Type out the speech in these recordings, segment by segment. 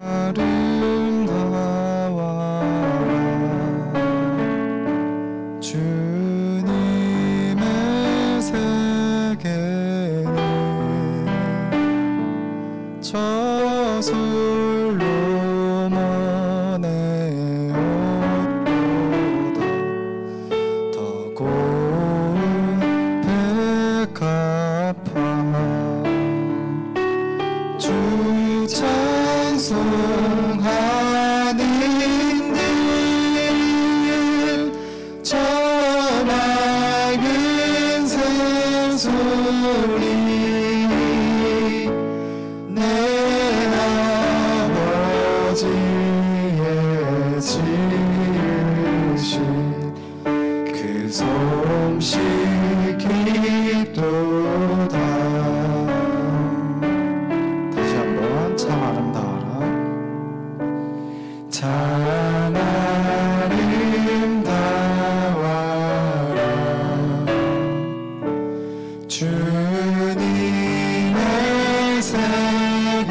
아름다워라 주님의 세계는 솔로몬의 옷보다 더 고운 백합화 주 찬송하는 늘 저 맑은 새소리 내 아버지의 지으신 그 솜씨 깊도다. 다시 한번 참 아름다워라 참 아름다워라 주님의 세계는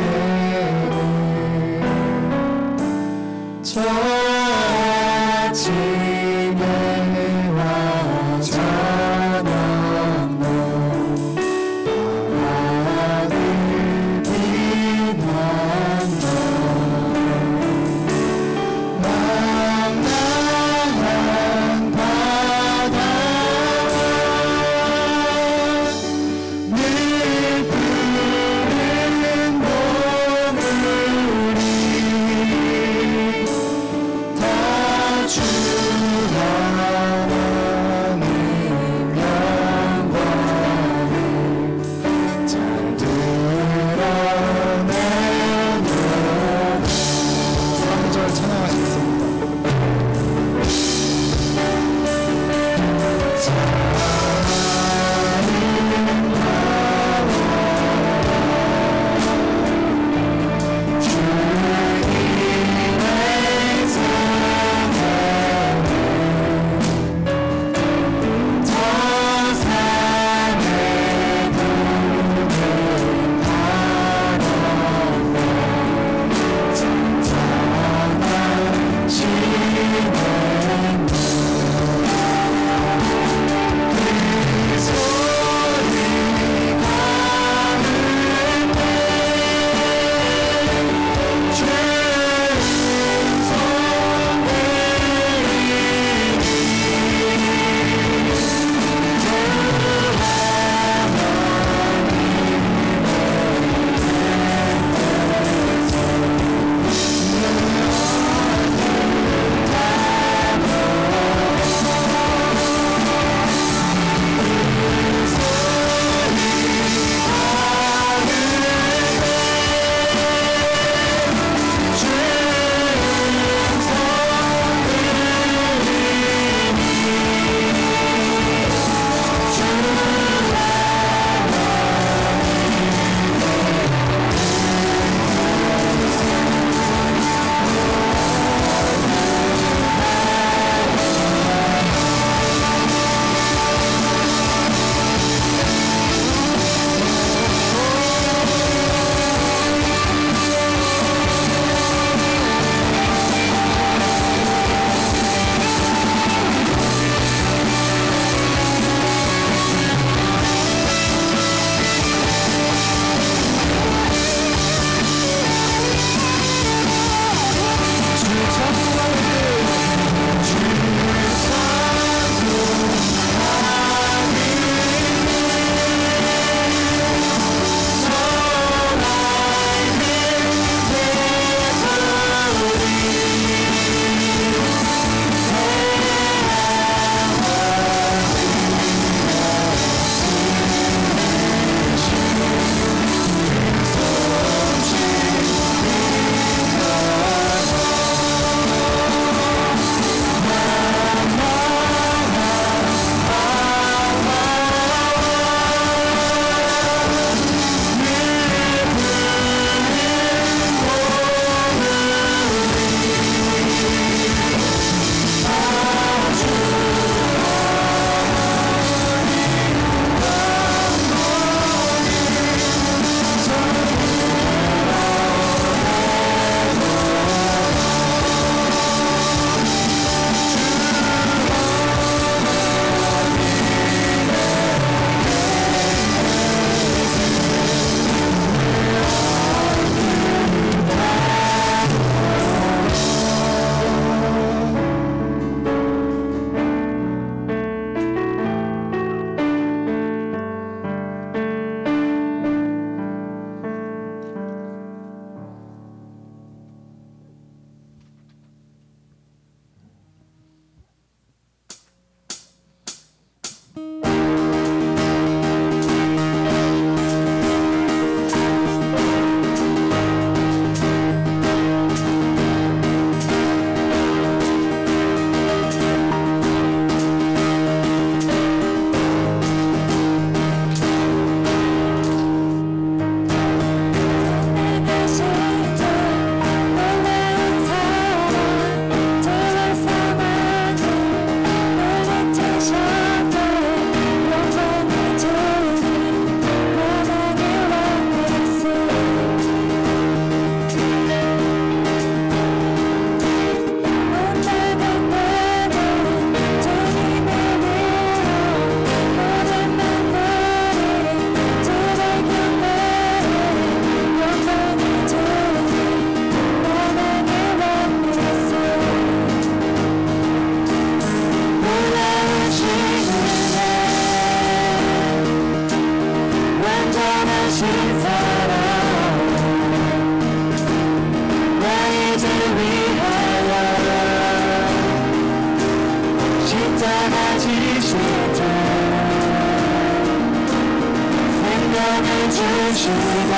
주시고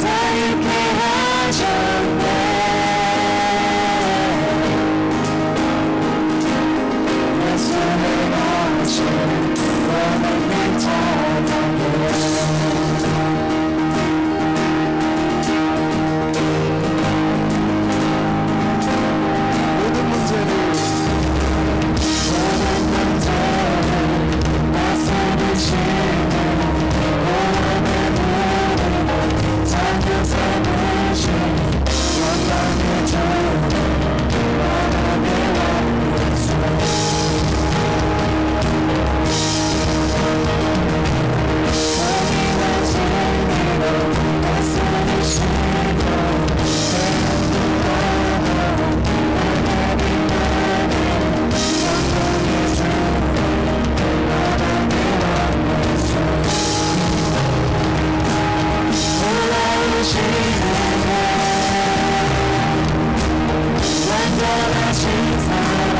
자유케 하셨네. 예수의 것이 원하는 찬양해. 모든 문제를 다스리시는 구원의 무리로 잠겨 삼으신 영광의 주 하나님의 왕 예수. 정의와 진리로 다스리시고 대한민국을 하나님만의 영광의 주 하나님의 왕 예수. 올라오시는 완전하신 사랑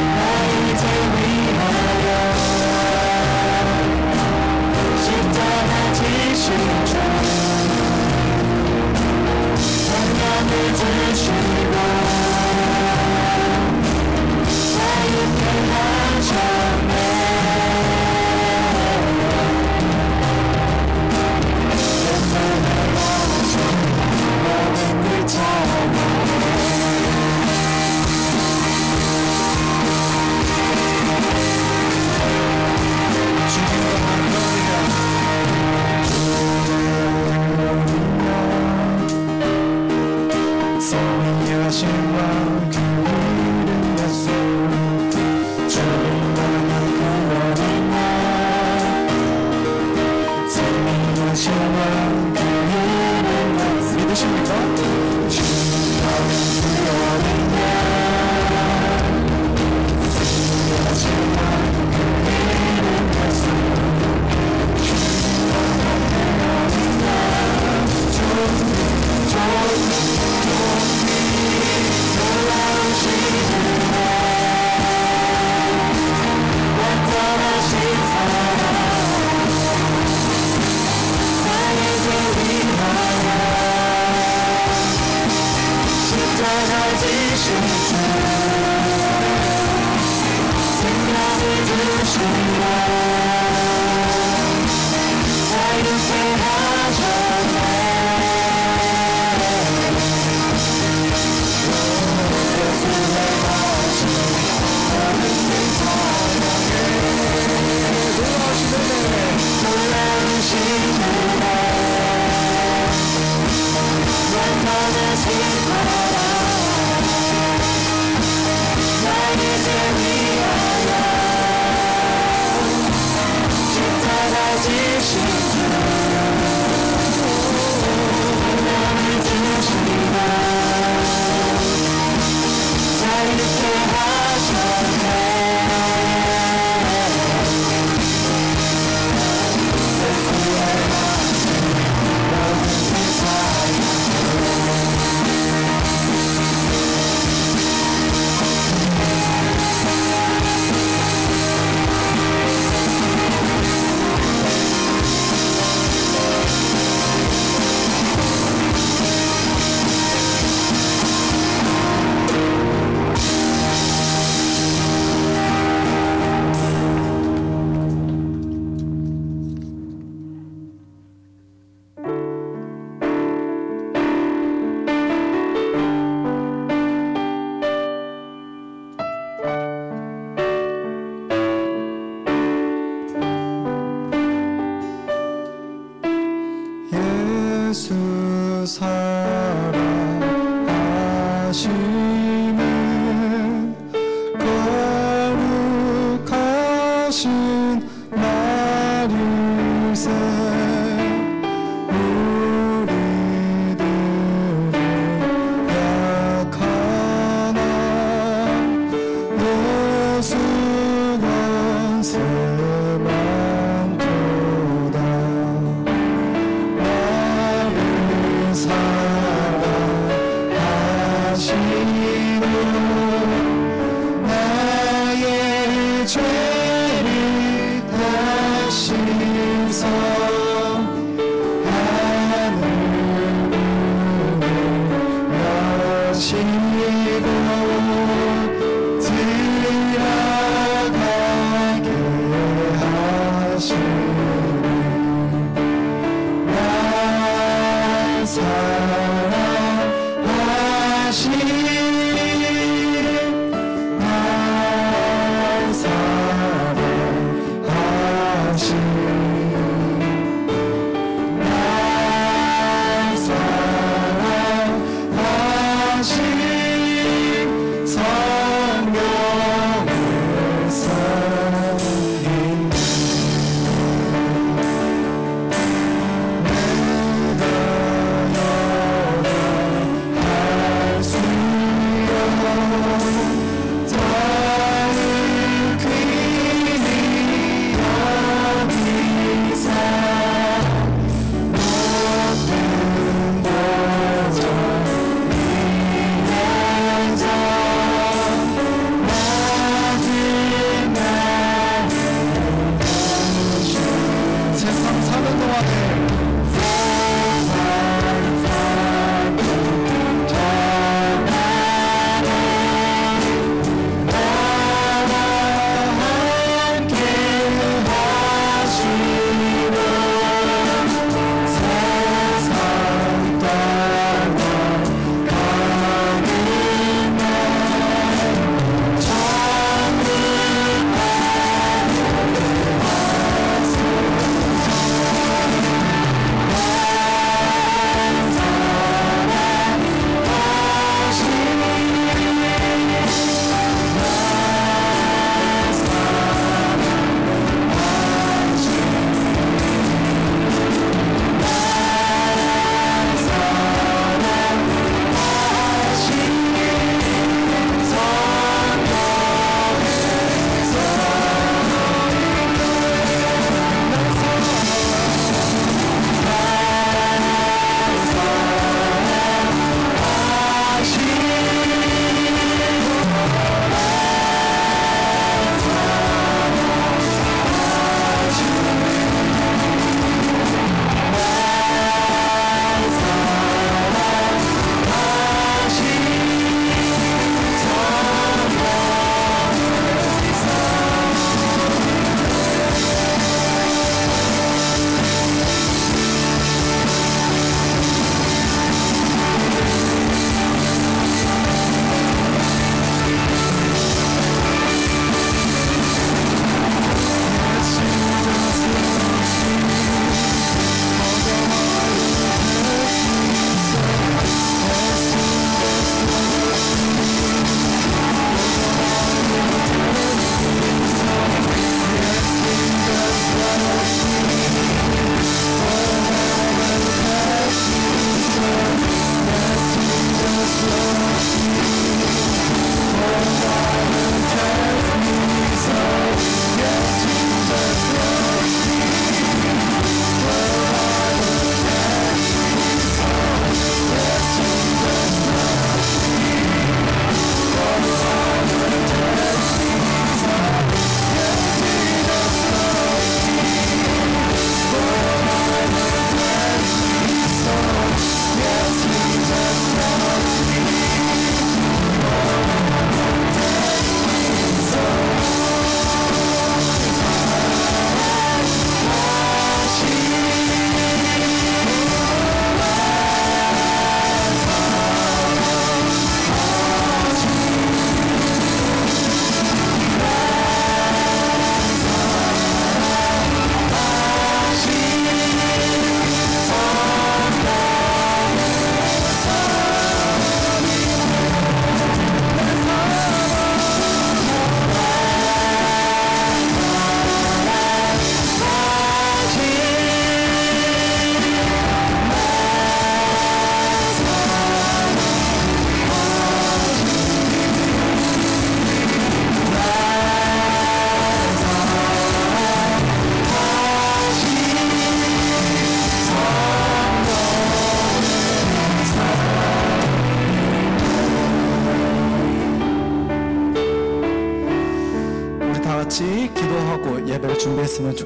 나 이제 위하여 십자가 지신 주 성령을 주시고 자유케 하셨네. 예수의 것이 모든 그 찬양해. 주님의 할렐루야. 승리하신 왕 그 이름 예수. 주님만의 구원이냐. 승리하신 왕 그 이름 예수. 믿으십니까? 주님만의 구원이냐. 승리하신 왕 그 이름 예수. 예수 사랑하시는 거룩하신 날일세. 우리들은 약하나 예수 권세 많도다. 나를 사랑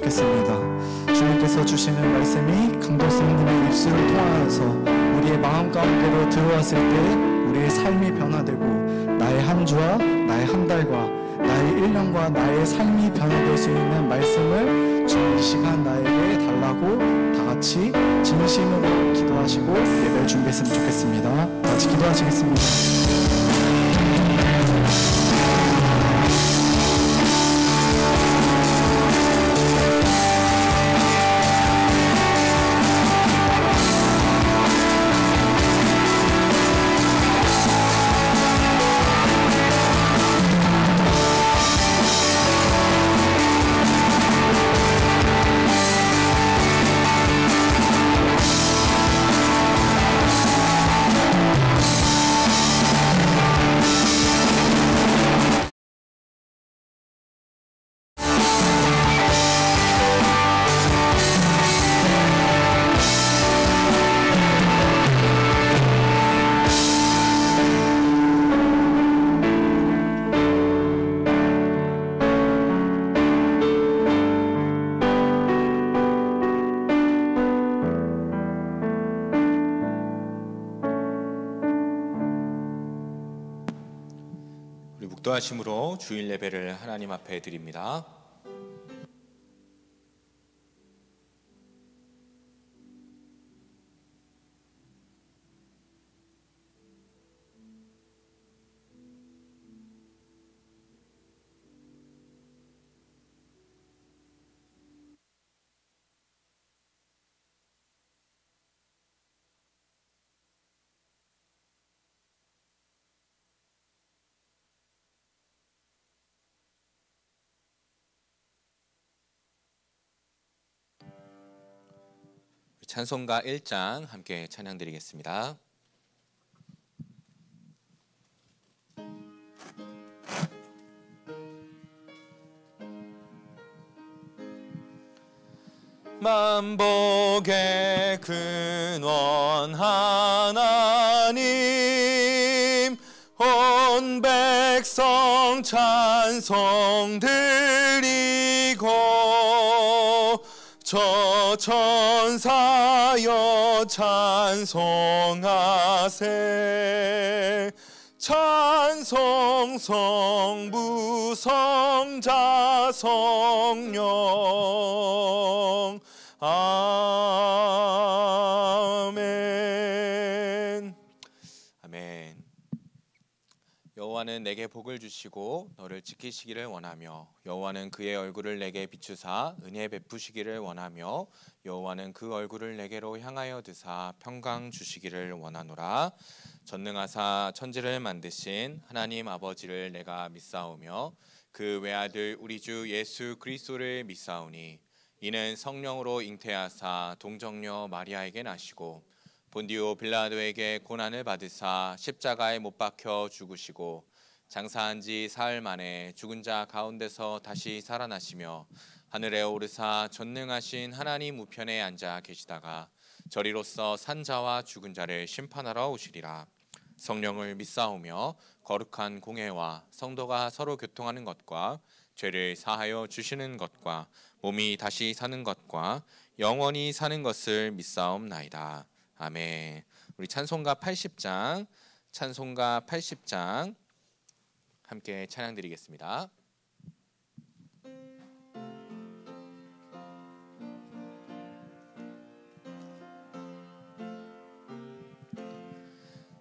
좋겠습니다. 주님께서 주시는 말씀이 강도 스님의 입술을 통하여서 우리의 마음 가운데로 들어왔을 때 우리의 삶이 변화되고 나의 한 주와 나의 한 달과 나의 1년과 나의 삶이 변화될 수 있는 말씀을 주님 이 시간 나에게 달라고 다 같이 진심으로 기도하시고 예배를 준비했으면 좋겠습니다. 다 같이 기도하시겠습니다. 묵도하심으로 주일 예배를 하나님 앞에 드립니다. 찬송가 1장 함께 찬양드리겠습니다. 만복의 근원 하나님 온 백성 찬송 드리고 저 천사여 찬송하세 찬송 성부 성자 성령 아멘. 아멘. 여호와는 내게 복을 주시고 너를 지키시기를 원하며 여호와는 그의 얼굴을 내게 비추사 은혜 베푸시기를 원하며 여호와는 그 얼굴을 내게로 향하여 드사 평강 주시기를 원하노라. 전능하사 천지를 만드신 하나님 아버지를 내가 믿사오며 그 외아들 우리 주 예수 그리스도를 믿사오니 이는 성령으로 잉태하사 동정녀 마리아에게 나시고 본디오 빌라도에게 고난을 받으사 십자가에 못 박혀 죽으시고 장사한 지 사흘 만에 죽은 자 가운데서 다시 살아나시며 하늘에 오르사 전능하신 하나님 우편에 앉아 계시다가 저리로서 산 자와 죽은 자를 심판하러 오시리라. 성령을 믿사오며 거룩한 공회와 성도가 서로 교통하는 것과 죄를 사하여 주시는 것과 몸이 다시 사는 것과 영원히 사는 것을 믿사옵나이다. 아멘. 우리 찬송가 80장 함께 찬양드리겠습니다.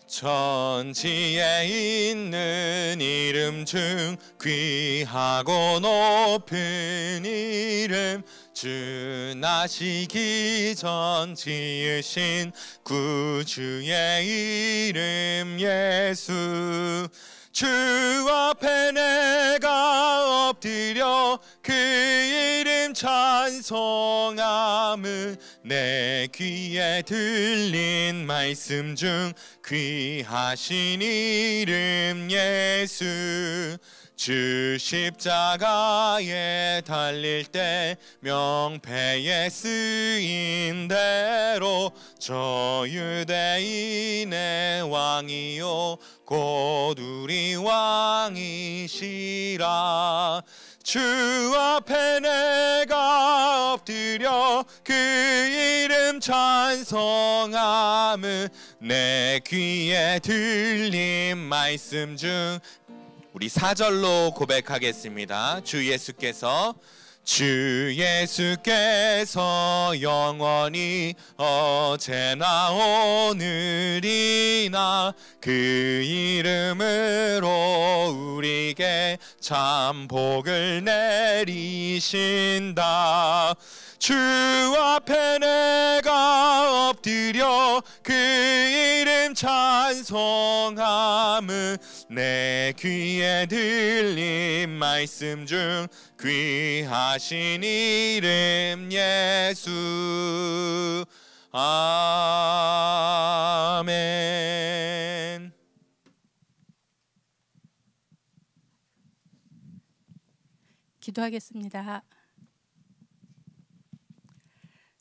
천지에 있는 이름 중 귀하고 높은 이름 주 나시기 전 지으신 구주의 이름 예수 주 앞에 내가 엎드려 그 이름 찬송함은 내 귀에 들린 말씀 중 귀하신 이름 예수 주 십자가에 달릴 때 명패에 쓰인 대로 저 유대인의 왕이요 곧 우리 왕이시라 주 앞에 내가 엎드려 그 이름 찬송함은 내 귀에 들린 말씀 중 우리 4절로 고백하겠습니다. 주 예수께서 영원히 어제나 오늘이나 그 이름으로 우리에게 참 복을 내리신다. 주 앞에 내가 엎드려 그 이름 찬송함은 내 귀에 들린 말씀 중 귀하신 이름 예수. 아멘. 기도하겠습니다.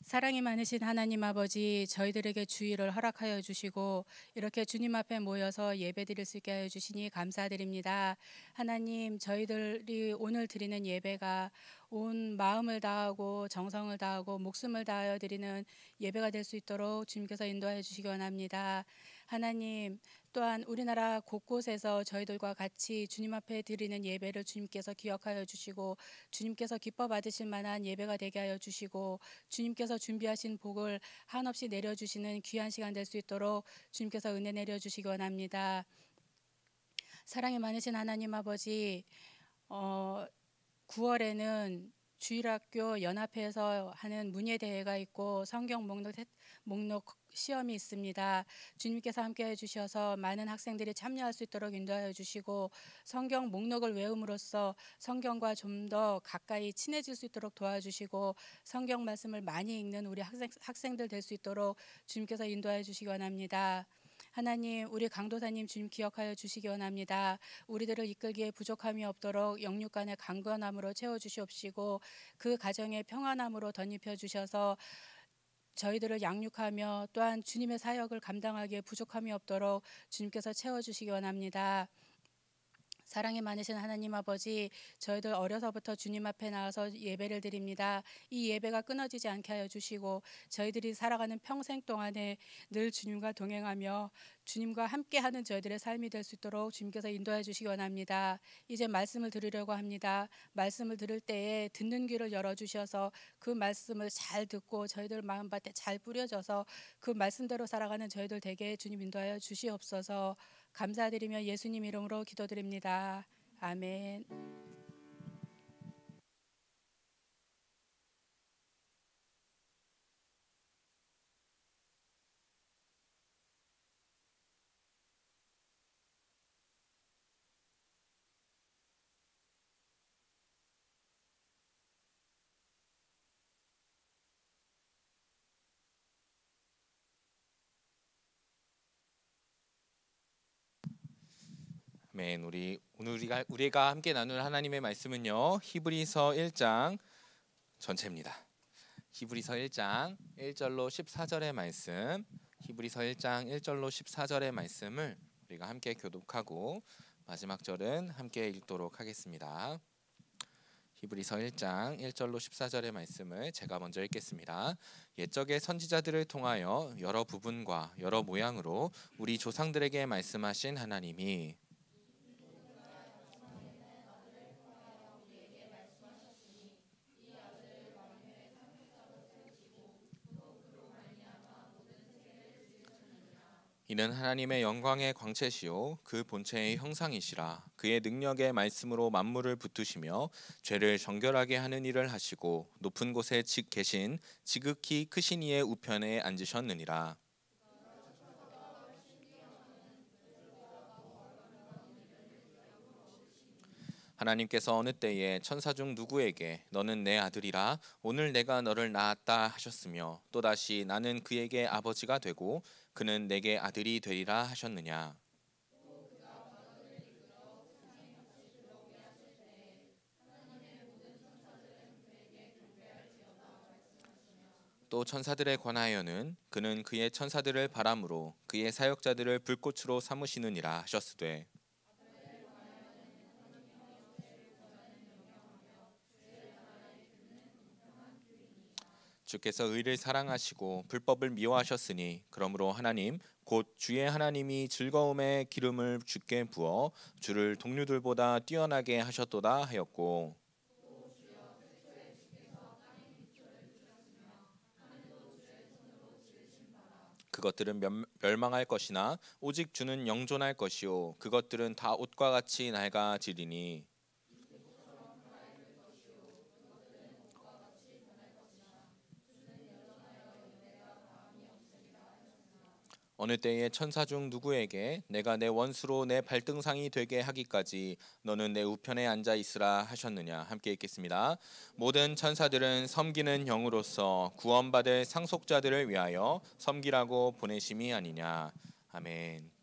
사랑이 많으신 하나님 아버지, 저희들에게 주의를 허락하여 주시고 이렇게 주님 앞에 모여서 예배드릴 수 있게 하여 주시니 감사드립니다. 하나님, 저희들이 오늘 드리는 예배가 온 마음을 다하고 정성을 다하고 목숨을 다하여 드리는 예배가 될 수 있도록 주님께서 인도하여 주시기 원합니다. 하나님, 또한 우리나라 곳곳에서 저희들과 같이 주님 앞에 드리는 예배를 주님께서 기억하여 주시고 주님께서 기뻐 받으실 만한 예배가 되게 하여 주시고 주님께서 준비하신 복을 한없이 내려주시는 귀한 시간 될 수 있도록 주님께서 은혜 내려주시기 원합니다. 사랑이 많으신 하나님 아버지, 9월에는 주일학교 연합회에서 하는 문예대회가 있고 성경 목록 시험이 있습니다. 주님께서 함께해 주셔서 많은 학생들이 참여할 수 있도록 인도하여 주시고 성경 목록을 외움으로써 성경과 좀 더 가까이 친해질 수 있도록 도와주시고 성경 말씀을 많이 읽는 우리 학생들 될 수 있도록 주님께서 인도하여 주시기 원합니다. 하나님, 우리 강도사님 주님 기억하여 주시기 원합니다. 우리들을 이끌기에 부족함이 없도록 영육간의 강건함으로 채워주시옵시고 그 가정의 평안함으로 덧입혀 주셔서 저희들을 양육하며 또한 주님의 사역을 감당하기에 부족함이 없도록 주님께서 채워주시기 원합니다. 사랑이 많으신 하나님 아버지, 저희들 어려서부터 주님 앞에 나와서 예배를 드립니다. 이 예배가 끊어지지 않게 하여 주시고 저희들이 살아가는 평생 동안에 늘 주님과 동행하며 주님과 함께하는 저희들의 삶이 될 수 있도록 주님께서 인도해 주시기 원합니다. 이제 말씀을 들으려고 합니다. 말씀을 들을 때에 듣는 귀를 열어주셔서 그 말씀을 잘 듣고 저희들 마음밭에 잘 뿌려져서 그 말씀대로 살아가는 저희들 되게 주님 인도하여 주시옵소서. 감사드리며 예수님 이름으로 기도드립니다. 아멘. 아멘. 오늘 우리가 함께 나눌 하나님의 말씀은요, 히브리서 1장 전체입니다. 히브리서 1장 1절로 14절의 말씀, 히브리서 1장 1절로 14절의 말씀을 우리가 함께 교독하고 마지막 절은 함께 읽도록 하겠습니다. 히브리서 1장 1절로 14절의 말씀을 제가 먼저 읽겠습니다. 옛적의 선지자들을 통하여 여러 부분과 여러 모양으로 우리 조상들에게 말씀하신 하나님이 이는 하나님의 영광의 광채시요 그 본체의 형상이시라. 그의 능력의 말씀으로 만물을 붙드시며 죄를 정결하게 하는 일을 하시고 높은 곳에 계신 지극히 크신 이의 우편에 앉으셨느니라. 하나님께서 어느 때에 천사 중 누구에게 너는 내 아들이라 오늘 내가 너를 낳았다 하셨으며 또다시 나는 그에게 아버지가 되고 그는 내게 아들이 되리라 하셨느냐. 또 천사들에 관하여는 그는 그의 천사들을 바람으로 그의 사역자들을 불꽃으로 삼으시느니라 하셨으되 주께서 의를 사랑하시고 불법을 미워하셨으니 그러므로 하나님 곧 주의 하나님이 즐거움의 기름을 주께 부어 주를 동류들보다 뛰어나게 하셨도다 하였고 그것들은 멸망할 것이나 오직 주는 영존할 것이요 그것들은 다 옷과 같이 낡아지리니 어느 때에 천사 중 누구에게 내가 내 원수로 내 발등상이 되게 하기까지 너는 내 우편에 앉아 있으라 하셨느냐. 함께 읽겠습니다. 모든 천사들은 섬기는 영으로서 구원받을 상속자들을 위하여 섬기라고 보내심이 아니냐. 아멘.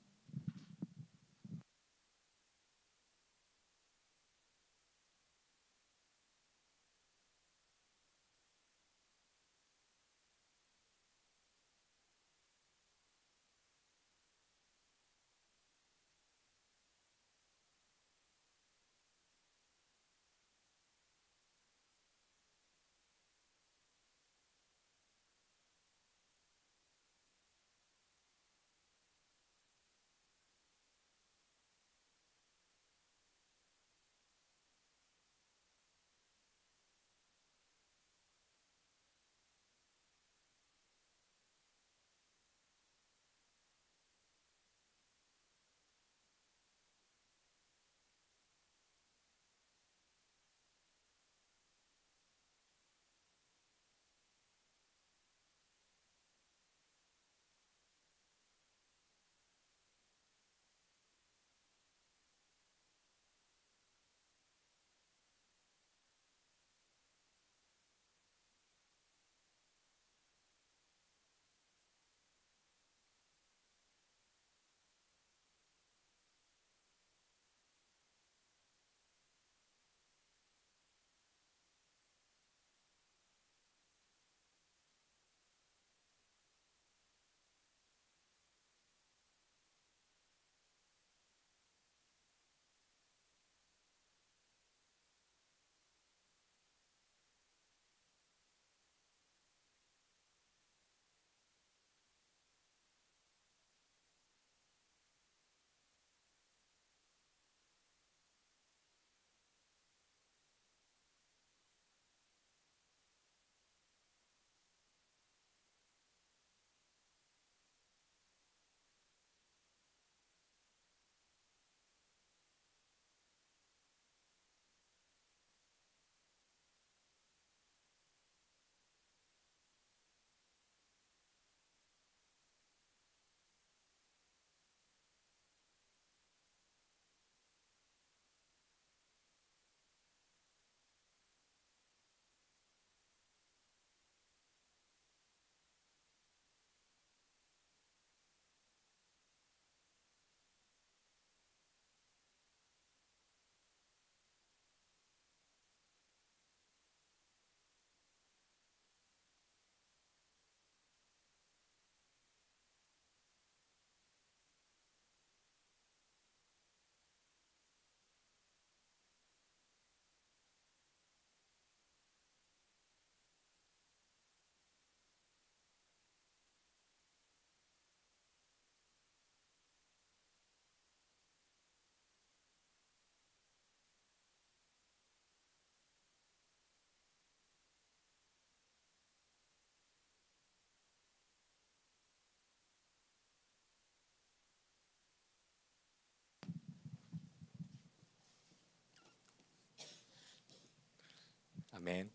아멘.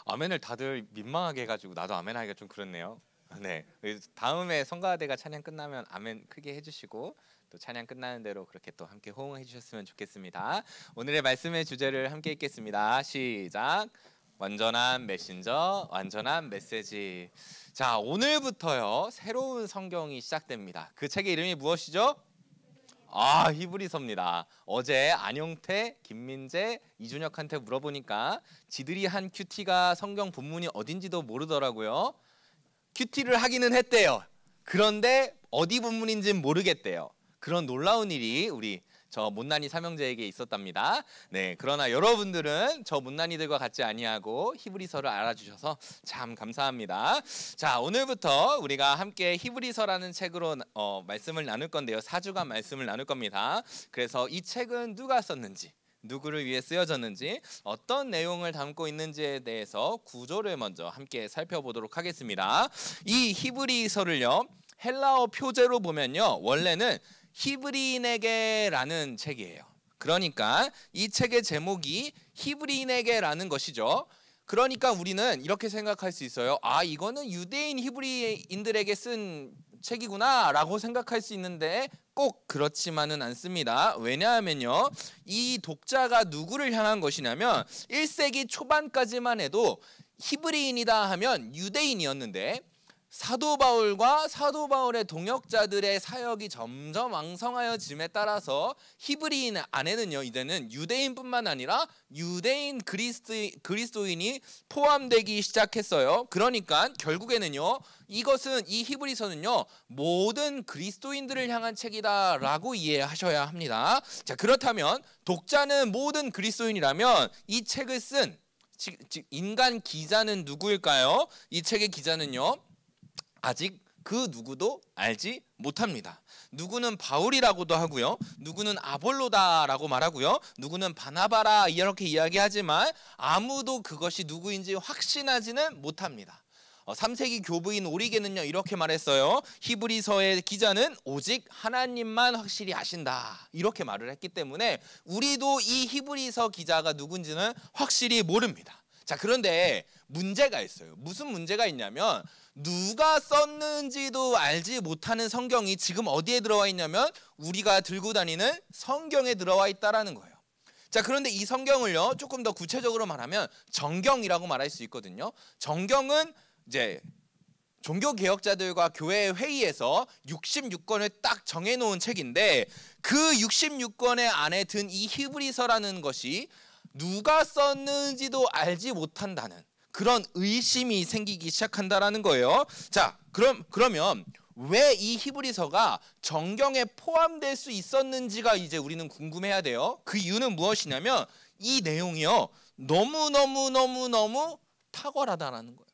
아멘을 다들 민망하게 해가지고 나도 아멘 하기가 좀 그렇네요. 네. 다음에 성가대가 찬양 끝나면 아멘 크게 해주시고 또 찬양 끝나는 대로 그렇게 또 함께 호응해 주셨으면 좋겠습니다. 오늘의 말씀의 주제를 함께 읽겠습니다. 시작. 완전한 메신저, 완전한 메시지. 자, 오늘부터요 새로운 성경이 시작됩니다. 그 책의 이름이 무엇이죠? 히브리서입니다. 어제 안영태, 김민재, 이준혁한테 물어보니까 지들이 한 큐티가 성경 본문이 어딘지도 모르더라고요. 큐티를 하기는 했대요. 그런데 어디 본문인지는 모르겠대요. 그런 놀라운 일이 우리 저 못난이 삼형제에게 있었답니다. 네, 그러나 여러분들은 저 못난이들과 같지 아니하고 히브리서를 알아주셔서 참 감사합니다. 자, 오늘부터 우리가 함께 히브리서라는 책으로 말씀을 나눌 건데요. 4주간 말씀을 나눌 겁니다. 그래서 이 책은 누가 썼는지, 누구를 위해 쓰여졌는지, 어떤 내용을 담고 있는지에 대해서 구조를 먼저 함께 살펴보도록 하겠습니다. 이 히브리서를요, 헬라어 표제로 보면요, 원래는 히브리인에게라는 책이에요. 그러니까 이 책의 제목이 히브리인에게라는 것이죠. 그러니까 우리는 이렇게 생각할 수 있어요. 아, 이거는 유대인 히브리인들에게 쓴 책이구나 라고 생각할 수 있는데 꼭 그렇지만은 않습니다. 왜냐하면요, 이 독자가 누구를 향한 것이냐면 1세기 초반까지만 해도 히브리인이다 하면 유대인이었는데, 사도 바울과 사도 바울의 동역자들의 사역이 점점 왕성하여짐에 따라서 히브리인 안에는요, 이제는 유대인뿐만 아니라 유대인 그리스도인이 포함되기 시작했어요. 그러니까 결국에는요, 이 히브리서는요, 모든 그리스도인들을 향한 책이다라고 이해하셔야 합니다. 자, 그렇다면 독자는 모든 그리스도인이라면 이 책을 쓴 인간 기자는 누구일까요? 이 책의 기자는요, 아직 그 누구도 알지 못합니다. 누구는 바울이라고도 하고요, 누구는 아볼로다라고 말하고요, 누구는 바나바라 이렇게 이야기하지만 아무도 그것이 누구인지 확신하지는 못합니다. 3세기 교부인 오리게는요, 이렇게 말했어요. 히브리서의 기자는 오직 하나님만 확실히 아신다, 이렇게 말을 했기 때문에 우리도 이 히브리서 기자가 누군지는 확실히 모릅니다. 자, 그런데 문제가 있어요. 무슨 문제가 있냐면, 누가 썼는지도 알지 못하는 성경이 지금 어디에 들어와 있냐면 우리가 들고 다니는 성경에 들어와 있다라는 거예요. 자, 그런데 이 성경을요, 조금 더 구체적으로 말하면 정경이라고 말할 수 있거든요. 정경은 이제 종교 개혁자들과 교회 회의에서 66권을 딱 정해놓은 책인데, 그 66권의 안에 든 이 히브리서라는 것이 누가 썼는지도 알지 못한다는 그런 의심이 생기기 시작한다라는 거예요. 자, 그러면 왜 이 히브리서가 정경에 포함될 수 있었는지가 이제 우리는 궁금해야 돼요. 그 이유는 무엇이냐면 이 내용이요, 너무 탁월하다라는 거예요.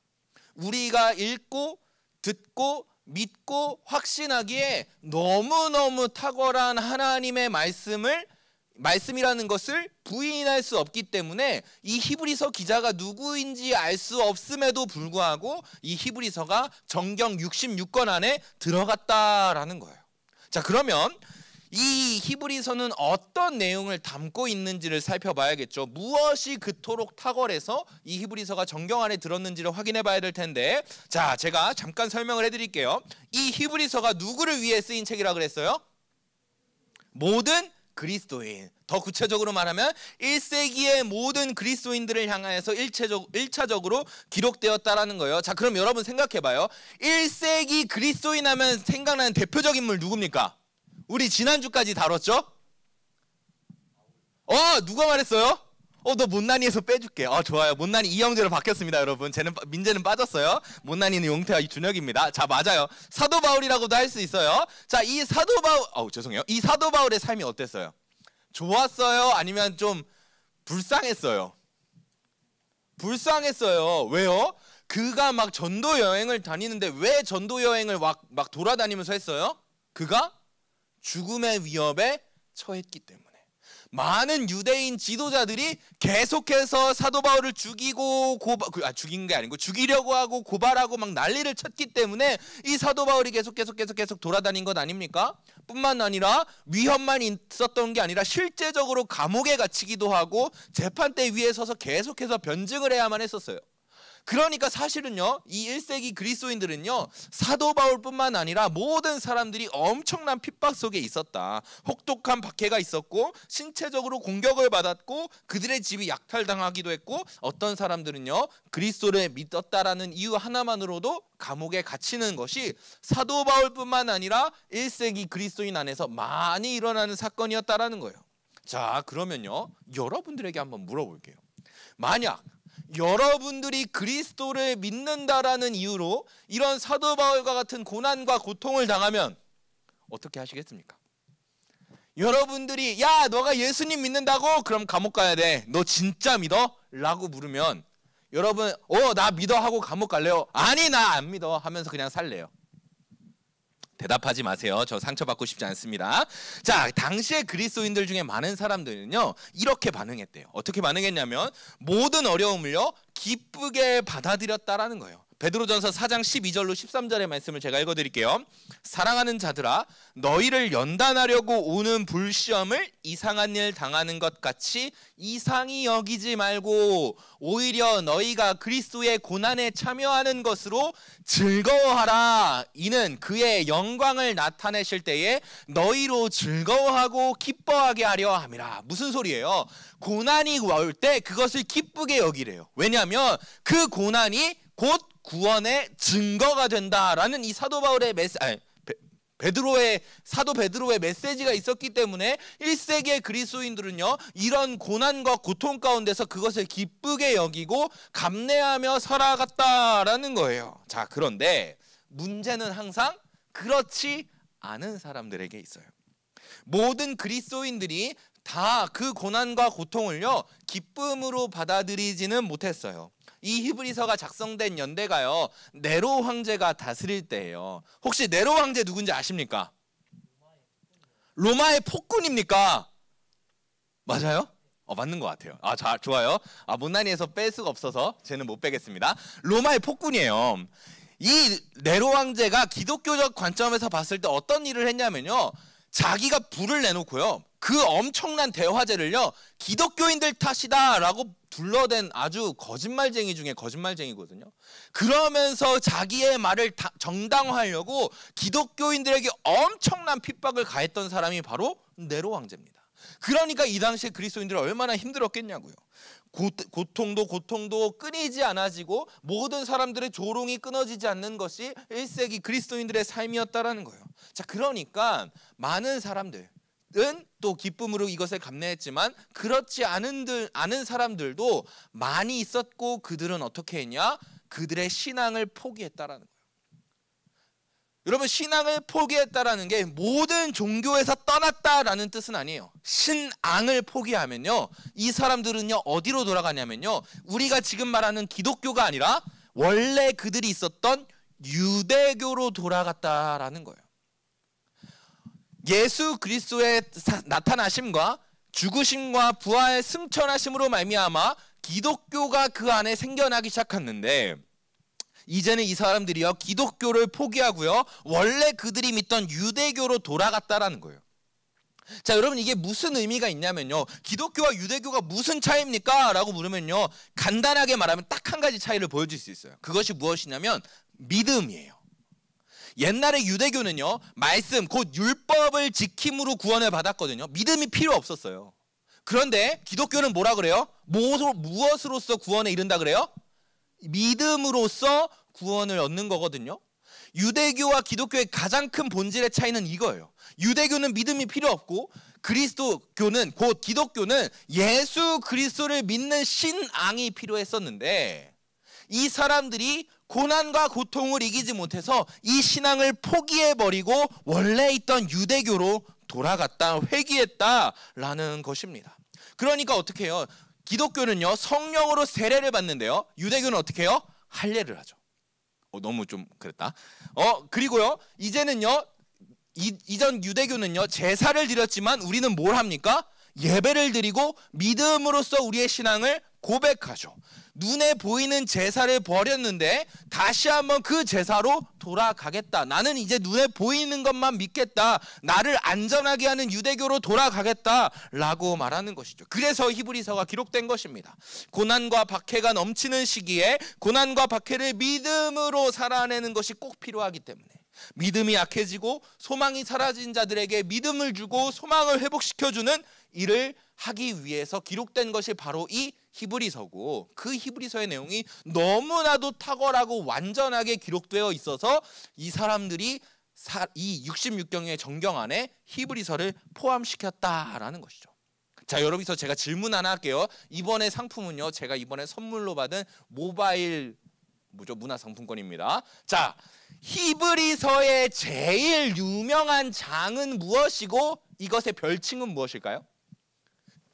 우리가 읽고 듣고 믿고 확신하기에 너무너무 탁월한 하나님의 말씀이라는 것을 부인할 수 없기 때문에 이 히브리서 기자가 누구인지 알 수 없음에도 불구하고 이 히브리서가 정경 66권 안에 들어갔다라는 거예요. 자, 그러면 이 히브리서는 어떤 내용을 담고 있는지를 살펴봐야겠죠. 무엇이 그토록 탁월해서 이 히브리서가 정경 안에 들었는지를 확인해 봐야 될 텐데, 자, 제가 잠깐 설명을 해드릴게요. 이 히브리서가 누구를 위해 쓰인 책이라고 그랬어요? 모든 그리스도인, 더 구체적으로 말하면 1세기의 모든 그리스도인들을 향하여서 1차적으로 기록되었다라는 거예요. 자, 그럼 여러분 생각해봐요. 1세기 그리스도인 하면 생각나는 대표적 인물 누굽니까? 우리 지난주까지 다뤘죠? 누가 말했어요? 너 못난이에서 빼줄게. 좋아요. 못난이 이형제로 바뀌었습니다, 여러분. 민재는 빠졌어요. 못난이는 용태와 준혁입니다. 자, 맞아요. 사도 바울이라고도 할 수 있어요. 자, 이 사도 바울의 삶이 어땠어요? 좋았어요? 아니면 좀 불쌍했어요? 불쌍했어요. 왜요? 그가 막 전도 여행을 다니는데 왜 전도 여행을 막 돌아다니면서 했어요? 그가 죽음의 위협에 처했기 때문에. 많은 유대인 지도자들이 계속해서 사도 바울을 죽인 게 아니고 죽이려고 하고 고발하고 막 난리를 쳤기 때문에 이 사도 바울이 계속 돌아다닌 것 아닙니까? 뿐만 아니라 위협만 있었던 게 아니라 실제적으로 감옥에 갇히기도 하고 재판대 위에 서서 계속해서 변증을 해야만 했었어요. 그러니까 사실은요, 이 1세기 그리스도인들은요, 사도 바울뿐만 아니라 모든 사람들이 엄청난 핍박 속에 있었다. 혹독한 박해가 있었고 신체적으로 공격을 받았고 그들의 집이 약탈당하기도 했고, 어떤 사람들은요, 그리스도를 믿었다라는 이유 하나만으로도 감옥에 갇히는 것이 사도 바울뿐만 아니라 1세기 그리스도인 안에서 많이 일어나는 사건이었다라는 거예요. 자, 그러면요, 여러분들에게 한번 물어볼게요. 만약 여러분들이 그리스도를 믿는다라는 이유로 이런 사도 바울과 같은 고난과 고통을 당하면 어떻게 하시겠습니까? 여러분들이 야 너가 예수님 믿는다고? 그럼 감옥 가야 돼. 너 진짜 믿어? 라고 물으면 여러분 나 믿어 하고 감옥 갈래요? 아니 나 안 믿어 하면서 그냥 살래요. 대답하지 마세요. 저 상처받고 싶지 않습니다. 자, 당시의 그리스도인들 중에 많은 사람들은요 이렇게 반응했대요. 어떻게 반응했냐면 모든 어려움을요 기쁘게 받아들였다라는 거예요. 베드로전서 4장 12절로 13절의 말씀을 제가 읽어드릴게요. 사랑하는 자들아, 너희를 연단하려고 오는 불시험을 이상한 일 당하는 것 같이 이상히 여기지 말고 오히려 너희가 그리스도의 고난에 참여하는 것으로 즐거워하라. 이는 그의 영광을 나타내실 때에 너희로 즐거워하고 기뻐하게 하려 함이라. 무슨 소리예요? 고난이 올 때 그것을 기쁘게 여기래요. 왜냐하면 그 고난이 곧 구원의 증거가 된다라는 이 사도 바울의 사도 베드로의 메시지가 있었기 때문에 1세기의 그리스도인들은요 이런 고난과 고통 가운데서 그것을 기쁘게 여기고 감내하며 살아갔다라는 거예요. 자, 그런데 문제는 항상 그렇지 않은 사람들에게 있어요. 모든 그리스도인들이 다 그 고난과 고통을요 기쁨으로 받아들이지는 못했어요. 이 히브리서가 작성된 연대가요 네로 황제가 다스릴 때예요. 혹시 네로 황제 누군지 아십니까? 로마의 폭군입니까? 맞아요? 맞는 것 같아요. 자, 좋아요. 못난이에서 뺄 수가 없어서 쟤는 못 빼겠습니다. 로마의 폭군이에요. 이 네로 황제가 기독교적 관점에서 봤을 때 어떤 일을 했냐면요, 자기가 불을 내놓고요 그 엄청난 대화제를요 기독교인들 탓이다 라고 둘러댄 아주 거짓말쟁이 중에 거짓말쟁이거든요. 그러면서 자기의 말을 정당화하려고 기독교인들에게 엄청난 핍박을 가했던 사람이 바로 네로 황제입니다. 그러니까 이 당시에 그리스도인들이 얼마나 힘들었겠냐고요. 고통도 끊이지 않아지고 모든 사람들의 조롱이 끊어지지 않는 것이 1세기 그리스도인들의 삶이었다라는 거예요. 자, 그러니까 많은 사람들은 또 기쁨으로 이것을 감내했지만 그렇지 않은 사람들도 많이 있었고 그들은 어떻게 했냐? 그들의 신앙을 포기했다라는 거예요. 여러분, 신앙을 포기했다라는 게 모든 종교에서 떠났다라는 뜻은 아니에요. 신앙을 포기하면요 이 사람들은요 어디로 돌아가냐면요 우리가 지금 말하는 기독교가 아니라 원래 그들이 있었던 유대교로 돌아갔다라는 거예요. 예수 그리스도의 나타나심과 죽으심과 부활 승천하심으로 말미암아 기독교가 그 안에 생겨나기 시작했는데 이제는 이 사람들이요 기독교를 포기하고요 원래 그들이 믿던 유대교로 돌아갔다라는 거예요. 자, 여러분, 이게 무슨 의미가 있냐면요, 기독교와 유대교가 무슨 차이입니까? 라고 물으면요 간단하게 말하면 딱 한 가지 차이를 보여줄 수 있어요. 그것이 무엇이냐면 믿음이에요. 옛날에 유대교는요 말씀 곧 율법을 지킴으로 구원을 받았거든요. 믿음이 필요 없었어요. 그런데 기독교는 뭐라 그래요? 무엇으로서 구원에 이른다 그래요? 믿음으로써 구원을 얻는 거거든요. 유대교와 기독교의 가장 큰 본질의 차이는 이거예요. 유대교는 믿음이 필요 없고 그리스도교는 곧 기독교는 예수 그리스도를 믿는 신앙이 필요했었는데 이 사람들이 고난과 고통을 이기지 못해서 이 신앙을 포기해버리고 원래 있던 유대교로 돌아갔다, 회귀했다라는 것입니다. 그러니까 어떻게 해요? 기독교는요 성령으로 세례를 받는데요 유대교는 어떻게 해요? 할례를 하죠. 너무 좀 그랬다. 그리고요 이제는요 이전 유대교는요 제사를 드렸지만 우리는 뭘 합니까? 예배를 드리고 믿음으로써 우리의 신앙을 고백하죠. 눈에 보이는 제사를 버렸는데 다시 한번 그 제사로 돌아가겠다. 나는 이제 눈에 보이는 것만 믿겠다. 나를 안전하게 하는 유대교로 돌아가겠다라고 말하는 것이죠. 그래서 히브리서가 기록된 것입니다. 고난과 박해가 넘치는 시기에 고난과 박해를 믿음으로 살아내는 것이 꼭 필요하기 때문에 믿음이 약해지고 소망이 사라진 자들에게 믿음을 주고 소망을 회복시켜주는 일을 하기 위해서 기록된 것이 바로 이 히브리서고, 그 히브리서의 내용이 너무나도 탁월하고 완전하게 기록되어 있어서 이 사람들이 이 66경의 정경 안에 히브리서를 포함시켰다라는 것이죠. 자, 여러분서 제가 질문 하나 할게요. 이번에 상품은요 제가 이번에 선물로 받은 모바일 문화상품권입니다. 자, 히브리서의 제일 유명한 장은 무엇이고 이것의 별칭은 무엇일까요?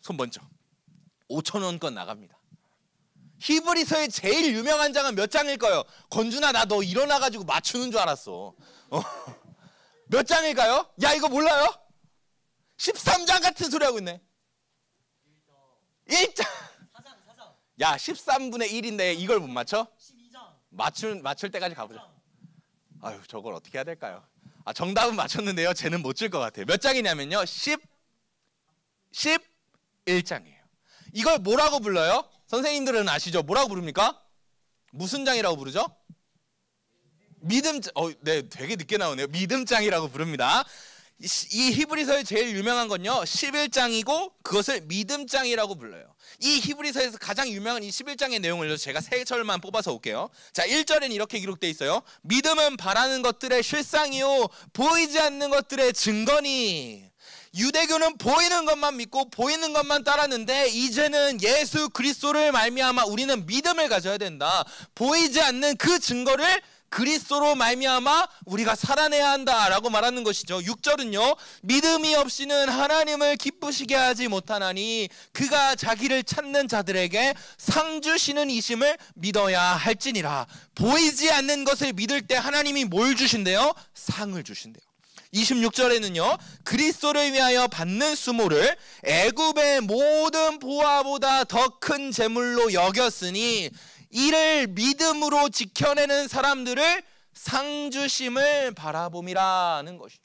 손 먼저. 5,000원권 나갑니다. 히브리서의 제일 유명한 장은 몇 장일까요? 건준아, 나 너 일어나가지고 맞추는 줄 알았어. 몇 장일까요? 야, 이거 몰라요? 13장 같은 소리 하고 있네. 1장. 야, 13분의 1인데 이걸 못 맞춰? 12장. 맞출 때까지 가보자. 아유, 저걸 어떻게 해야 될까요? 아, 정답은 맞췄는데요. 쟤는 못 줄 것 같아요. 몇 장이냐면요. 11장이에요. 이걸 뭐라고 불러요? 선생님들은 아시죠? 뭐라고 부릅니까? 무슨 장이라고 부르죠? 믿음장. 네, 되게 늦게 나오네요. 믿음장이라고 부릅니다. 이 히브리서의 제일 유명한 건요 11장이고 그것을 믿음장이라고 불러요. 이 히브리서에서 가장 유명한 이 11장의 내용을 제가 세 절만 뽑아서 올게요. 자, 1절엔 이렇게 기록되어 있어요. 믿음은 바라는 것들의 실상이요 보이지 않는 것들의 증거니. 유대교는 보이는 것만 믿고 보이는 것만 따랐는데 이제는 예수 그리스도를 말미암아 우리는 믿음을 가져야 된다. 보이지 않는 그 증거를 그리스도로 말미암아 우리가 살아내야 한다라고 말하는 것이죠. 6절은요. 믿음이 없이는 하나님을 기쁘시게 하지 못하나니 그가 자기를 찾는 자들에게 상 주시는 이심을 믿어야 할지니라. 보이지 않는 것을 믿을 때 하나님이 뭘 주신대요? 상을 주신대요. 26절에는요. 그리스도를 위하여 받는 수모를 애굽의 모든 보화보다 더 큰 재물로 여겼으니 이를 믿음으로 지켜내는 사람들을 상주심을 바라봄이라는 것이죠.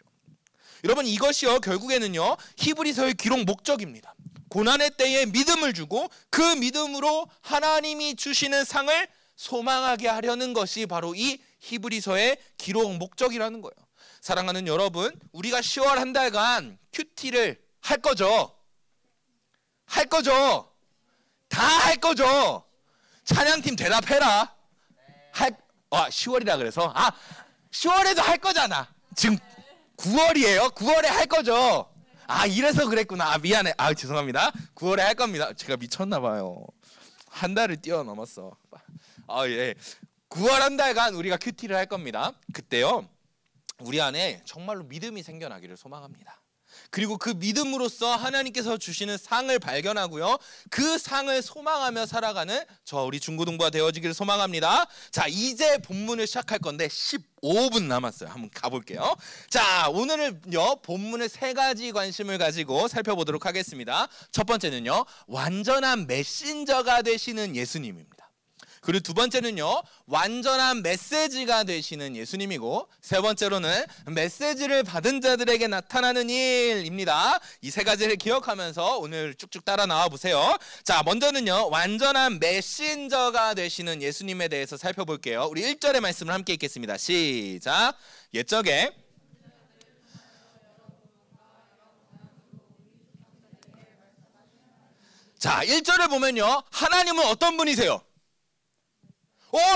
여러분, 이것이요 결국에는요 히브리서의 기록 목적입니다. 고난의 때에 믿음을 주고 그 믿음으로 하나님이 주시는 상을 소망하게 하려는 것이 바로 이 히브리서의 기록 목적이라는 거예요. 사랑하는 여러분, 우리가 10월 한 달간 큐티를 할 거죠? 할 거죠? 다 할 거죠? 찬양팀 대답해라. 10월이라 그래서 10월에도 할 거잖아. 지금 9월이에요. 9월에 할 거죠. 이래서 그랬구나. 미안해. 죄송합니다. 9월에 할 겁니다. 제가 미쳤나 봐요. 한 달을 뛰어넘었어. 예. 9월 한 달간 우리가 큐티를 할 겁니다. 그때요 우리 안에 정말로 믿음이 생겨나기를 소망합니다. 그리고 그 믿음으로써 하나님께서 주시는 상을 발견하고요 그 상을 소망하며 살아가는 우리 중고등부가 되어지기를 소망합니다. 자, 이제 본문을 시작할 건데 15분 남았어요. 한번 가볼게요. 자, 오늘은요 본문을 세 가지 관심을 가지고 살펴보도록 하겠습니다. 첫 번째는요 완전한 메신저가 되시는 예수님입니다. 그리고 두 번째는요 완전한 메시지가 되시는 예수님이고, 세 번째로는 메시지를 받은 자들에게 나타나는 일입니다. 이 세 가지를 기억하면서 오늘 쭉쭉 따라 나와 보세요. 자, 먼저는요 완전한 메신저가 되시는 예수님에 대해서 살펴볼게요. 우리 1절의 말씀을 함께 읽겠습니다. 시작. 옛적에 자 1절을 보면요 하나님은 어떤 분이세요?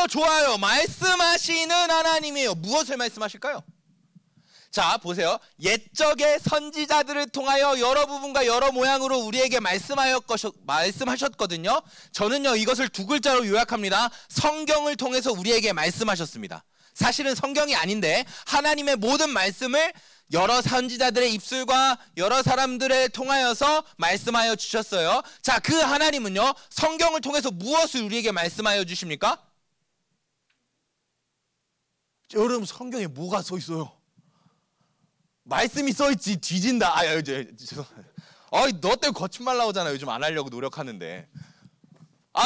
좋아요. 말씀하시는 하나님이에요. 무엇을 말씀하실까요? 자, 보세요. 옛적의 선지자들을 통하여 여러 부분과 여러 모양으로 우리에게 말씀하셨거든요. 저는요 이것을 두 글자로 요약합니다. 성경을 통해서 우리에게 말씀하셨습니다. 사실은 성경이 아닌데 하나님의 모든 말씀을 여러 선지자들의 입술과 여러 사람들을 통하여서 말씀하여 주셨어요. 자, 그 하나님은요 성경을 통해서 무엇을 우리에게 말씀하여 주십니까? 여러분, 성경에 뭐가 써 있어요? 말씀이 써 있지. 뒤진다. 죄송해요. 너 때문에 거짓말 나오잖아. 요즘 안 하려고 노력하는데.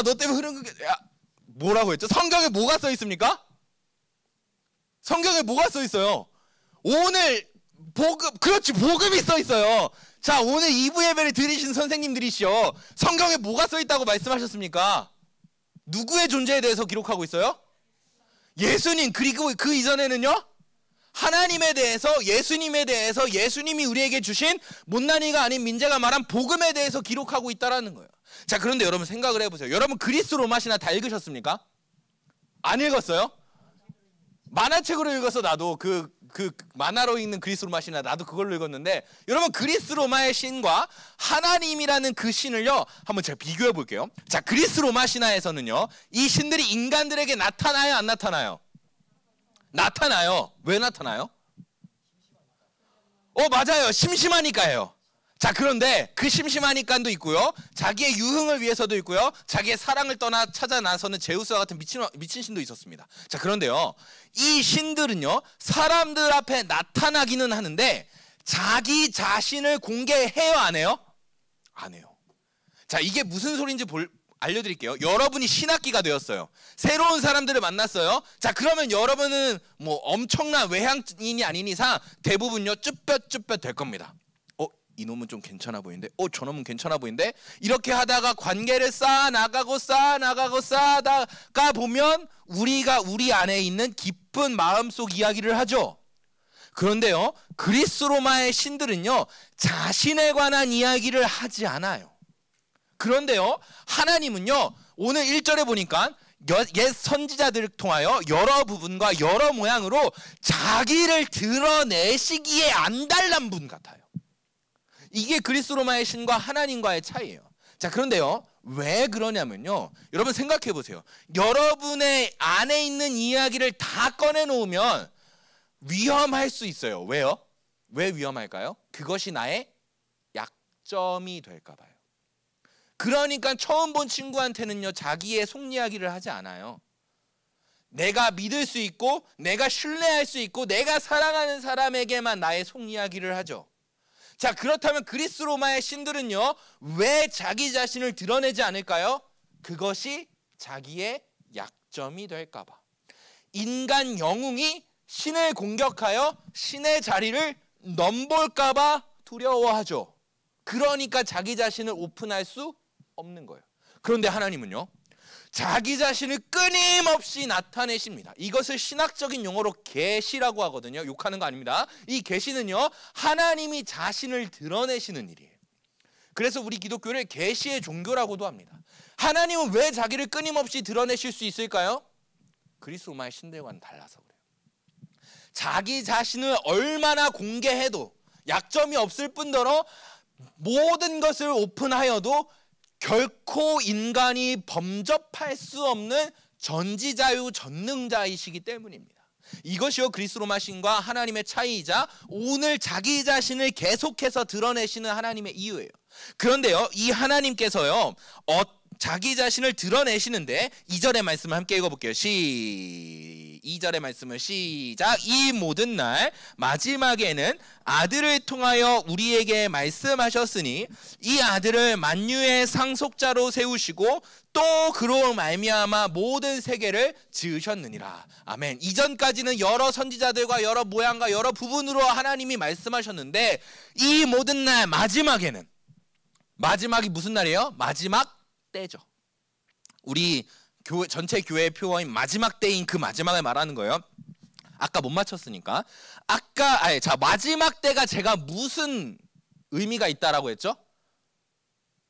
너 때문에 흐른 게 뭐라고 했죠? 성경에 뭐가 써 있습니까? 성경에 뭐가 써 있어요? 오늘 복음, 그렇지, 복음이 써 있어요. 자, 오늘 2부 예배를 드리신 선생님들이시여, 성경에 뭐가 써 있다고 말씀하셨습니까? 누구의 존재에 대해서 기록하고 있어요? 예수님. 그리고 그 이전에는요 하나님에 대해서, 예수님에 대해서, 예수님이 우리에게 주신 못난이가 아닌 민재가 말한 복음에 대해서 기록하고 있다라는 거예요. 자, 그런데 여러분 생각을 해보세요. 여러분 그리스 로마시나 다 읽으셨습니까? 안 읽었어요? 만화책으로 읽어서 나도 그 만화로 읽는 그리스 로마시나 나도 그걸로 읽었는데, 여러분 그리스 로마의 신과 하나님이라는 그 신을요 한번 제가 비교해 볼게요. 자, 그리스 로마 신화에서는요 이 신들이 인간들에게 나타나요, 안 나타나요? 나타나요. 왜 나타나요? 맞아요. 심심하니까요. 자, 그런데 그 심심하니까도 있고요. 자기의 유흥을 위해서도 있고요. 자기의 사랑을 떠나 찾아 나서는 제우스와 같은 미친 신도 있었습니다. 자, 그런데요. 이 신들은요. 사람들 앞에 나타나기는 하는데 자기 자신을 공개해요, 안 해요? 안 해요. 자, 이게 무슨 소리인지 알려드릴게요. 여러분이 신학기가 되었어요. 새로운 사람들을 만났어요. 자, 그러면 여러분은 뭐 엄청난 외향인이 아닌 이상 대부분요 쭈뼛쭈뼛 될 겁니다. 이놈은 좀 괜찮아 보이는데, 저놈은 괜찮아 보이는데, 이렇게 하다가 관계를 쌓아나가고 쌓아다가 보면 우리가 우리 안에 있는 깊은 마음속 이야기를 하죠. 그런데요, 그리스 로마의 신들은요 자신에 관한 이야기를 하지 않아요. 그런데요, 하나님은요 오늘 1절에 보니까 옛 선지자들을 통하여 여러 부분과 여러 모양으로 자기를 드러내시기에 안달난 분 같아요. 이게 그리스 로마의 신과 하나님과의 차이예요. 자, 그런데요, 왜 그러냐면요, 여러분 생각해 보세요. 여러분의 안에 있는 이야기를 다 꺼내놓으면 위험할 수 있어요. 왜요? 왜 위험할까요? 그것이 나의 약점이 될까 봐요. 그러니까 처음 본 친구한테는요 자기의 속 이야기를 하지 않아요. 내가 믿을 수 있고 내가 신뢰할 수 있고 내가 사랑하는 사람에게만 나의 속 이야기를 하죠. 자, 그렇다면 그리스 로마의 신들은요 왜 자기 자신을 드러내지 않을까요? 그것이 자기의 약점이 될까 봐. 인간 영웅이 신을 공격하여 신의 자리를 넘볼까 봐 두려워하죠. 그러니까 자기 자신을 오픈할 수 없는 거예요. 그런데 하나님은요 자기 자신을 끊임없이 나타내십니다. 이것을 신학적인 용어로 계시라고 하거든요. 욕하는 거 아닙니다. 이 계시는요 하나님이 자신을 드러내시는 일이에요. 그래서 우리 기독교를 계시의 종교라고도 합니다. 하나님은 왜 자기를 끊임없이 드러내실 수 있을까요? 그리스 로마의 신들과는 달라서 그래요. 자기 자신을 얼마나 공개해도 약점이 없을 뿐더러 모든 것을 오픈하여도 결코 인간이 범접할 수 없는 전지자유 전능자이시기 때문입니다. 이것이요 그리스 로마 신과 하나님의 차이이자 오늘 자기 자신을 계속해서 드러내시는 하나님의 이유예요. 그런데요 이 하나님께서요 자기 자신을 드러내시는데 2절의 말씀을 함께 읽어볼게요. 2절의 말씀을 시작. 이 모든 날 마지막에는 아들을 통하여 우리에게 말씀하셨으니 이 아들을 만유의 상속자로 세우시고 또 그로 말미암아 모든 세계를 지으셨느니라. 아멘. 이전까지는 여러 선지자들과 여러 모양과 여러 부분으로 하나님이 말씀하셨는데 이 모든 날 마지막에는, 마지막이 무슨 날이에요? 마지막 때죠. 우리 교회, 전체 교회의 표어인 마지막 때인 그 마지막을 말하는 거예요. 아까 못 맞췄으니까. 자, 마지막 때가 제가 무슨 의미가 있다라고 했죠?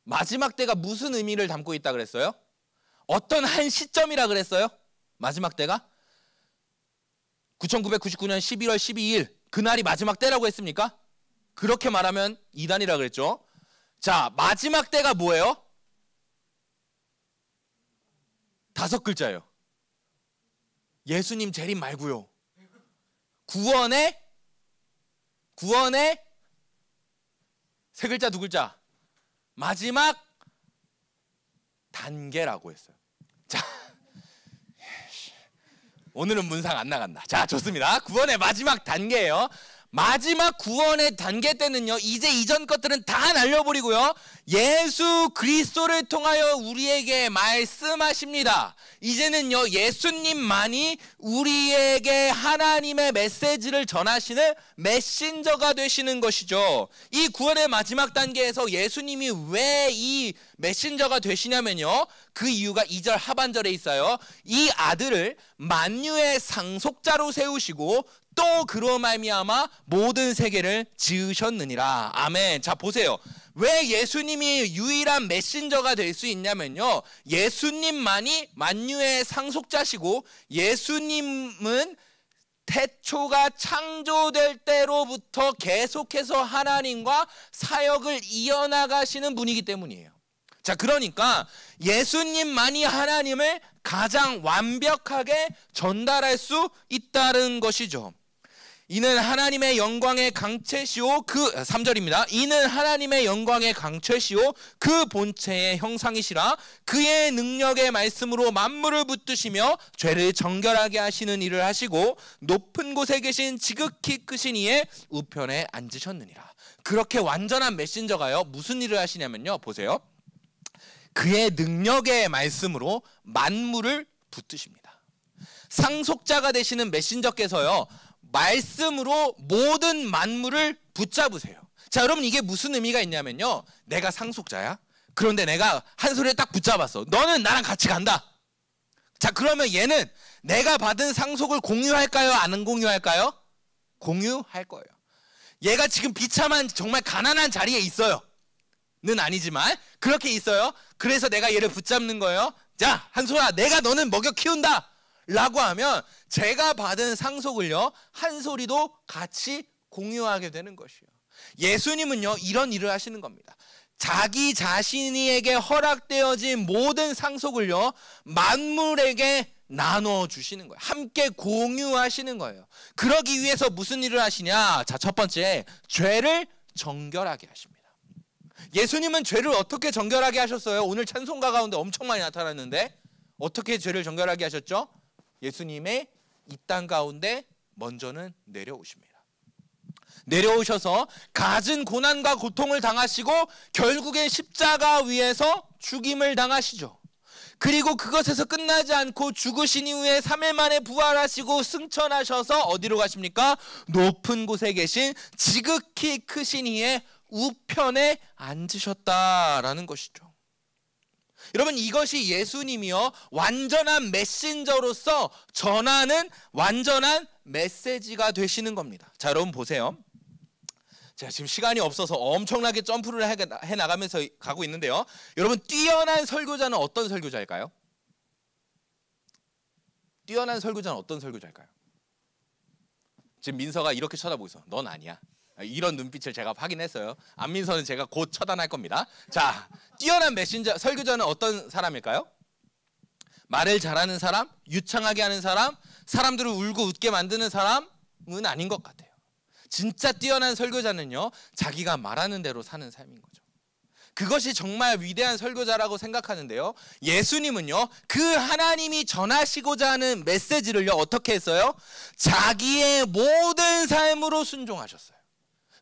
마지막 때가 무슨 의미를 담고 있다 그랬어요? 어떤 한 시점이라 그랬어요? 마지막 때가 9999년 11월 12일 그날이 마지막 때라고 했습니까? 그렇게 말하면 이단이라 그랬죠. 자, 마지막 때가 뭐예요? 5글자예요. 예수님 재림 말고요. 구원의 3글자 2글자 마지막 단계라고 했어요. 자, 오늘은 문상 안 나간다. 자, 좋습니다. 구원의 마지막 단계예요. 마지막 구원의 단계 때는요 이제 이전 것들은 다 날려버리고요 예수 그리스도를 통하여 우리에게 말씀하십니다. 이제는요 예수님만이 우리에게 하나님의 메시지를 전하시는 메신저가 되시는 것이죠. 이 구원의 마지막 단계에서 예수님이 왜 이 메신저가 되시냐면요 그 이유가 2절 하반절에 있어요. 이 아들을 만유의 상속자로 세우시고 또 그로 말미암아 모든 세계를 지으셨느니라. 아멘. 자, 보세요. 왜 예수님이 유일한 메신저가 될 수 있냐면요 예수님만이 만유의 상속자시고 예수님은 태초가 창조될 때로부터 계속해서 하나님과 사역을 이어나가시는 분이기 때문이에요. 자, 그러니까 예수님만이 하나님을 가장 완벽하게 전달할 수 있다는 것이죠. 이는 하나님의 영광의 강체시오. 3절입니다. 이는 하나님의 영광의 강체시오 그 본체의 형상이시라. 그의 능력의 말씀으로 만물을 붙드시며 죄를 정결하게 하시는 일을 하시고 높은 곳에 계신 지극히 크신 이의 우편에 앉으셨느니라. 그렇게 완전한 메신저가요 무슨 일을 하시냐면요, 보세요. 그의 능력의 말씀으로 만물을 붙드십니다. 상속자가 되시는 메신저께서요 말씀으로 모든 만물을 붙잡으세요. 자, 여러분, 이게 무슨 의미가 있냐면요, 내가 상속자야. 그런데 내가 한 소리에 딱 붙잡았어. 너는 나랑 같이 간다. 자, 그러면 얘는 내가 받은 상속을 공유할까요, 안 공유할까요? 공유할 거예요. 얘가 지금 비참한 정말 가난한 자리에 있어요. 는 아니지만 그렇게 있어요. 그래서 내가 얘를 붙잡는 거예요. 자, 한솔아, 내가 너는 먹여 키운다 라고 하면 제가 받은 상속을요 한솔이도 같이 공유하게 되는 것이에요. 예수님은요 이런 일을 하시는 겁니다. 자기 자신에게 허락되어진 모든 상속을요 만물에게 나눠 주시는 거예요. 함께 공유하시는 거예요. 그러기 위해서 무슨 일을 하시냐? 자, 첫 번째, 죄를 정결하게 하십니다. 예수님은 죄를 어떻게 정결하게 하셨어요? 오늘 찬송가 가운데 엄청 많이 나타났는데 어떻게 죄를 정결하게 하셨죠? 예수님의 이 땅 가운데 먼저는 내려오십니다. 내려오셔서 갖은 고난과 고통을 당하시고 결국엔 십자가 위에서 죽임을 당하시죠. 그리고 그것에서 끝나지 않고 죽으신 이후에 3일 만에 부활하시고 승천하셔서 어디로 가십니까? 높은 곳에 계신 지극히 크신 이의 우편에 앉으셨다라는 것이죠. 여러분, 이것이 예수님이요 완전한 메신저로서 전하는 완전한 메시지가 되시는 겁니다. 자, 여러분 보세요. 제가 지금 시간이 없어서 엄청나게 점프를 해나가면서 가고 있는데요. 여러분, 뛰어난 설교자는 어떤 설교자일까요? 뛰어난 설교자는 어떤 설교자일까요? 지금 민서가 이렇게 쳐다보고 있어. 넌 아니야. 이런 눈빛을 제가 확인했어요. 안민서는 제가 곧 처단할 겁니다. 자, 뛰어난 메신저 설교자는 어떤 사람일까요? 말을 잘하는 사람, 유창하게 하는 사람, 사람들을 울고 웃게 만드는 사람은 아닌 것 같아요. 진짜 뛰어난 설교자는요 자기가 말하는 대로 사는 삶인 거죠. 그것이 정말 위대한 설교자라고 생각하는데요, 예수님은요 그 하나님이 전하시고자 하는 메시지를요 어떻게 했어요? 자기의 모든 삶으로 순종하셨어요.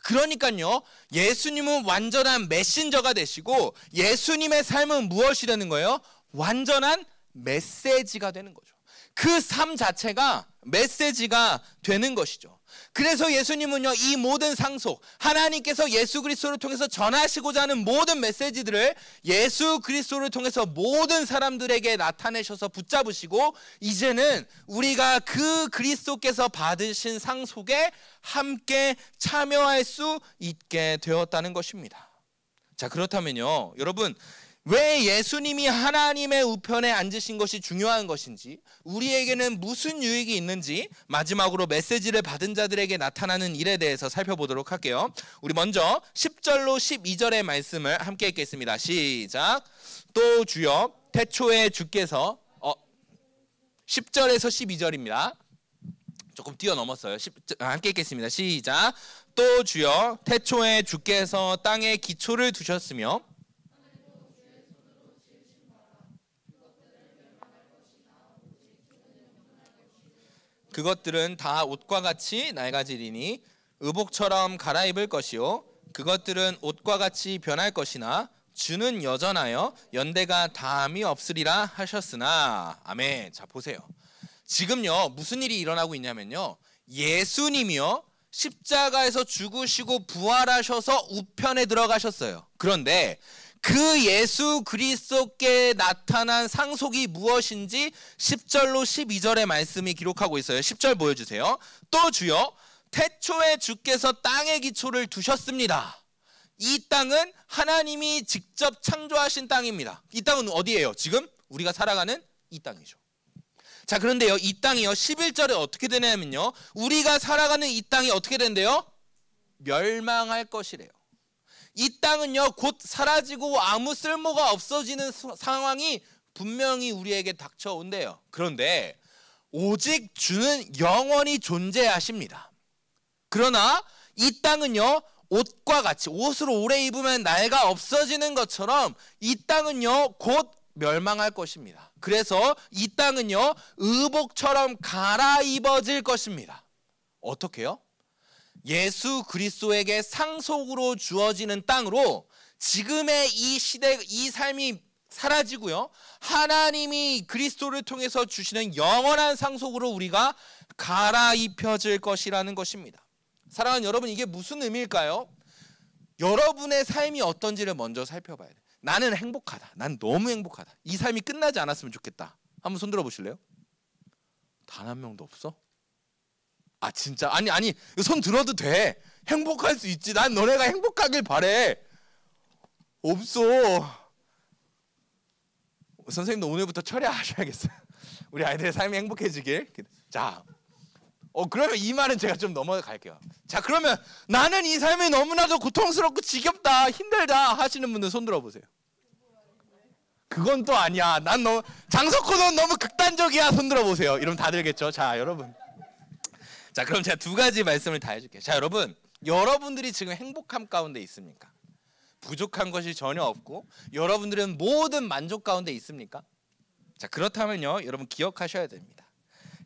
그러니까요 예수님은 완전한 메신저가 되시고 예수님의 삶은 무엇이 되는 거예요? 완전한 메시지가 되는 거죠. 그 삶 자체가 메시지가 되는 것이죠. 그래서 예수님은요 이 모든 상속, 하나님께서 예수 그리스도를 통해서 전하시고자 하는 모든 메시지들을 예수 그리스도를 통해서 모든 사람들에게 나타내셔서 붙잡으시고 이제는 우리가 그 그리스도께서 받으신 상속에 함께 참여할 수 있게 되었다는 것입니다. 자, 그렇다면요 여러분, 왜 예수님이 하나님의 우편에 앉으신 것이 중요한 것인지, 우리에게는 무슨 유익이 있는지 마지막으로 메시지를 받은 자들에게 나타나는 일에 대해서 살펴보도록 할게요. 우리 먼저 10절로 12절의 말씀을 함께 읽겠습니다. 시작. 또 주여 태초에 주께서 10절에서 12절입니다. 조금 뛰어넘었어요. 함께 읽겠습니다. 시작. 또 주여 태초에 주께서 땅에 기초를 두셨으며 그것들은 다 옷과 같이 낡아지리니 의복처럼 갈아입을 것이요 그것들은 옷과 같이 변할 것이나 주는 여전하여 연대가 다함이 없으리라 하셨으나. 아멘. 자, 보세요. 지금요 무슨 일이 일어나고 있냐면요, 예수님이요 십자가에서 죽으시고 부활하셔서 우편에 들어가셨어요. 그런데 그 예수 그리스도께 나타난 상속이 무엇인지 10절로 12절의 말씀이 기록하고 있어요. 10절 보여주세요. 또 주여 태초에 주께서 땅의 기초를 두셨습니다. 이 땅은 하나님이 직접 창조하신 땅입니다. 이 땅은 어디예요? 지금 우리가 살아가는 이 땅이죠. 자, 그런데요 이 땅이요 11절에 어떻게 되냐면요, 우리가 살아가는 이 땅이 어떻게 된대요? 멸망할 것이래요. 이 땅은요 곧 사라지고 아무 쓸모가 없어지는 상황이 분명히 우리에게 닥쳐온대요. 그런데 오직 주는 영원히 존재하십니다. 그러나 이 땅은요, 옷과 같이 옷을 오래 입으면 낡아 없어지는 것처럼 이 땅은요 곧 멸망할 것입니다. 그래서 이 땅은요 의복처럼 갈아입어질 것입니다. 어떻게요? 예수 그리스도에게 상속으로 주어지는 땅으로 지금의 이 시대, 이 삶이 사라지고요, 하나님이 그리스도를 통해서 주시는 영원한 상속으로 우리가 갈아입혀질 것이라는 것입니다. 사랑하는 여러분, 이게 무슨 의미일까요? 여러분의 삶이 어떤지를 먼저 살펴봐야 돼요. 나는 행복하다, 난 너무 행복하다, 이 삶이 끝나지 않았으면 좋겠다. 한번 손 들어 보실래요? 단 한 명도 없어? 아 진짜? 아니 손 들어도 돼. 행복할 수 있지. 난 너네가 행복하길 바래. 없어. 선생님도 오늘부터 철야하셔야겠어요. 우리 아이들의 삶이 행복해지길. 자, 그러면 이 말은 제가 좀 넘어갈게요. 자, 그러면 나는 이 삶이 너무나도 고통스럽고 지겹다, 힘들다 하시는 분들 손 들어보세요. 그건 또 아니야. 난 너무 장석호는 너무 극단적이야. 손 들어보세요. 이러면 다 들겠죠. 자, 여러분. 자, 그럼 제가 두 가지 말씀을 다 해줄게요. 자, 여러분, 여러분들이 지금 행복함 가운데 있습니까? 부족한 것이 전혀 없고 여러분들은 모든 만족 가운데 있습니까? 자, 그렇다면요, 여러분 기억하셔야 됩니다.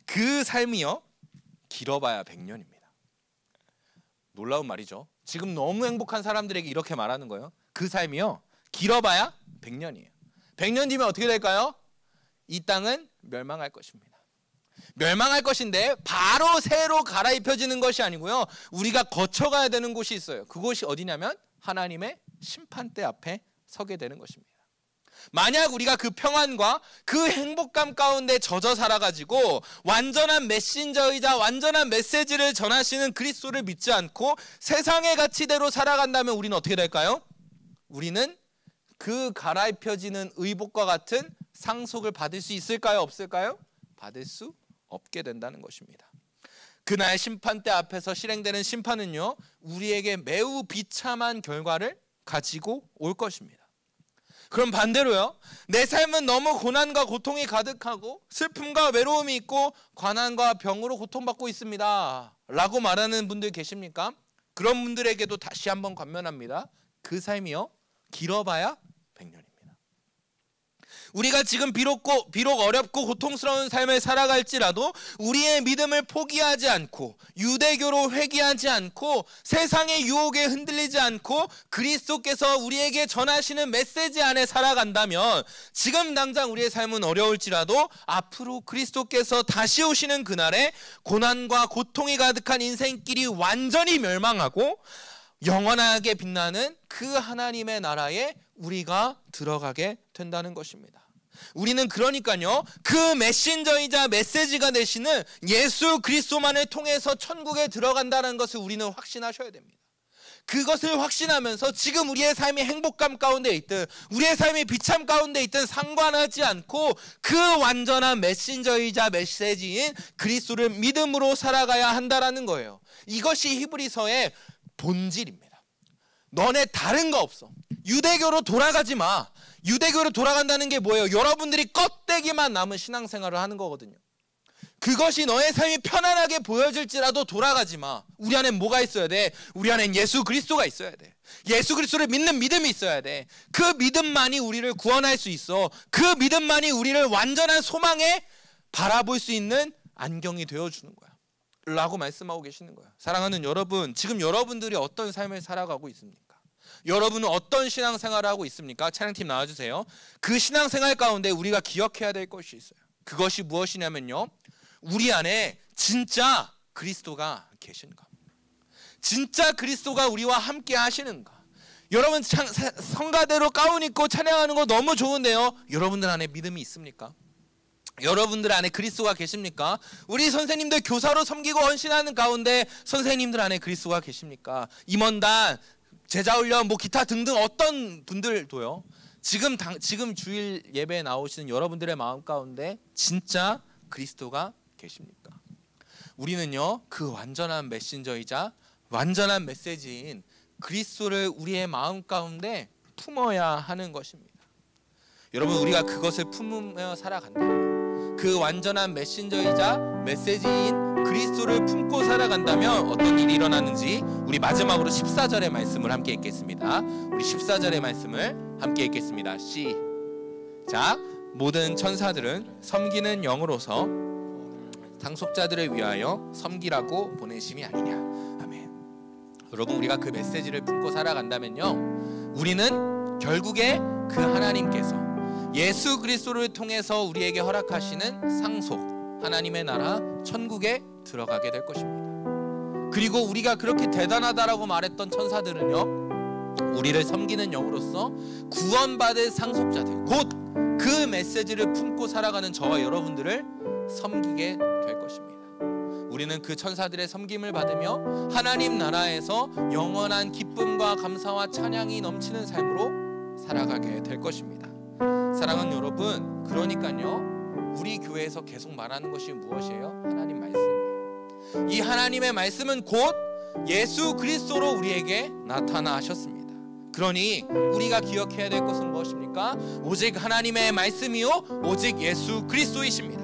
그 삶이요, 길어봐야 100년입니다. 놀라운 말이죠. 지금 너무 행복한 사람들에게 이렇게 말하는 거예요. 그 삶이요, 길어봐야 100년이에요. 100년 뒤면 어떻게 될까요? 이 땅은 멸망할 것입니다. 멸망할 것인데 바로 새로 갈아입혀지는 것이 아니고요, 우리가 거쳐가야 되는 곳이 있어요. 그곳이 어디냐면 하나님의 심판대 앞에 서게 되는 것입니다. 만약 우리가 그 평안과 그 행복감 가운데 젖어 살아가지고 완전한 메신저이자 완전한 메시지를 전하시는 그리스도를 믿지 않고 세상의 가치대로 살아간다면 우리는 어떻게 될까요? 우리는 그 갈아입혀지는 의복과 같은 상속을 받을 수 있을까요? 없을까요? 받을 수 없게 된다는 것입니다. 그날 심판대 앞에서 실행되는 심판은요, 우리에게 매우 비참한 결과를 가지고 올 것입니다. 그럼 반대로요, 내 삶은 너무 고난과 고통이 가득하고 슬픔과 외로움이 있고 관한과 병으로 고통받고 있습니다 라고 말하는 분들 계십니까? 그런 분들에게도 다시 한번 권면합니다. 그 삶이요, 길어봐야 100년입니다. 우리가 지금 비록 어렵고 고통스러운 삶을 살아갈지라도 우리의 믿음을 포기하지 않고 유대교로 회귀하지 않고 세상의 유혹에 흔들리지 않고 그리스도께서 우리에게 전하시는 메시지 안에 살아간다면 지금 당장 우리의 삶은 어려울지라도 앞으로 그리스도께서 다시 오시는 그날에 고난과 고통이 가득한 인생길이 완전히 멸망하고 영원하게 빛나는 그 하나님의 나라에 우리가 들어가게 된다는 것입니다. 우리는 그러니까요, 그 메신저이자 메시지가 되시는 예수 그리스도만을 통해서 천국에 들어간다는 것을 우리는 확신하셔야 됩니다. 그것을 확신하면서 지금 우리의 삶이 행복감 가운데 있든 우리의 삶이 비참 가운데 있든 상관하지 않고 그 완전한 메신저이자 메시지인 그리스도를 믿음으로 살아가야 한다라는 거예요. 이것이 히브리서의 본질입니다. 너네 다른 거 없어. 유대교로 돌아가지 마. 유대교로 돌아간다는 게 뭐예요? 여러분들이 껍데기만 남은 신앙생활을 하는 거거든요. 그것이 너의 삶이 편안하게 보여질지라도 돌아가지 마. 우리 안에 뭐가 있어야 돼? 우리 안엔 예수 그리스도가 있어야 돼. 예수 그리스도를 믿는 믿음이 있어야 돼. 그 믿음만이 우리를 구원할 수 있어. 그 믿음만이 우리를 완전한 소망에 바라볼 수 있는 안경이 되어주는 거야 라고 말씀하고 계시는 거예요. 사랑하는 여러분, 지금 여러분들이 어떤 삶을 살아가고 있습니까? 여러분은 어떤 신앙생활을 하고 있습니까? 찬양팀 나와주세요. 그 신앙생활 가운데 우리가 기억해야 될 것이 있어요. 그것이 무엇이냐면요, 우리 안에 진짜 그리스도가 계신가, 진짜 그리스도가 우리와 함께 하시는가. 여러분 성가대로 가운 입고 찬양하는 거 너무 좋은데요, 여러분들 안에 믿음이 있습니까? 여러분들 안에 그리스도가 계십니까? 우리 선생님들 교사로 섬기고 헌신하는 가운데 선생님들 안에 그리스도가 계십니까? 임원단, 제자훈련, 기타 등등 어떤 분들도요, 지금 주일 예배에 나오시는 여러분들의 마음 가운데 진짜 그리스도가 계십니까? 우리는요, 그 완전한 메신저이자 완전한 메시지인 그리스도를 우리의 마음 가운데 품어야 하는 것입니다. 여러분, 우리가 그것을 품으며 살아간다, 그 완전한 메신저이자 메시지인 그리스도를 품고 살아간다면 어떤 일이 일어나는지 우리 마지막으로 14절의 말씀을 함께 읽겠습니다. 우리 14절의 말씀을 함께 읽겠습니다. 시작. 모든 천사들은 섬기는 영으로서 상속자들을 위하여 섬기라고 보내심이 아니냐. 아멘. 여러분, 우리가 그 메시지를 품고 살아간다면요, 우리는 결국에 그 하나님께서 예수 그리스도를 통해서 우리에게 허락하시는 상속, 하나님의 나라 천국에 들어가게 될 것입니다. 그리고 우리가 그렇게 대단하다라고 말했던 천사들은요, 우리를 섬기는 영으로서 구원받을 상속자들, 곧 그 메시지를 품고 살아가는 저와 여러분들을 섬기게 될 것입니다. 우리는 그 천사들의 섬김을 받으며 하나님 나라에서 영원한 기쁨과 감사와 찬양이 넘치는 삶으로 살아가게 될 것입니다. 사랑하는 여러분, 그러니까요, 우리 교회에서 계속 말하는 것이 무엇이에요? 하나님 말씀이에요. 이 하나님의 말씀은 곧 예수 그리스도로 우리에게 나타나셨습니다. 그러니 우리가 기억해야 될 것은 무엇입니까? 오직 하나님의 말씀이요, 오직 예수 그리스도이십니다.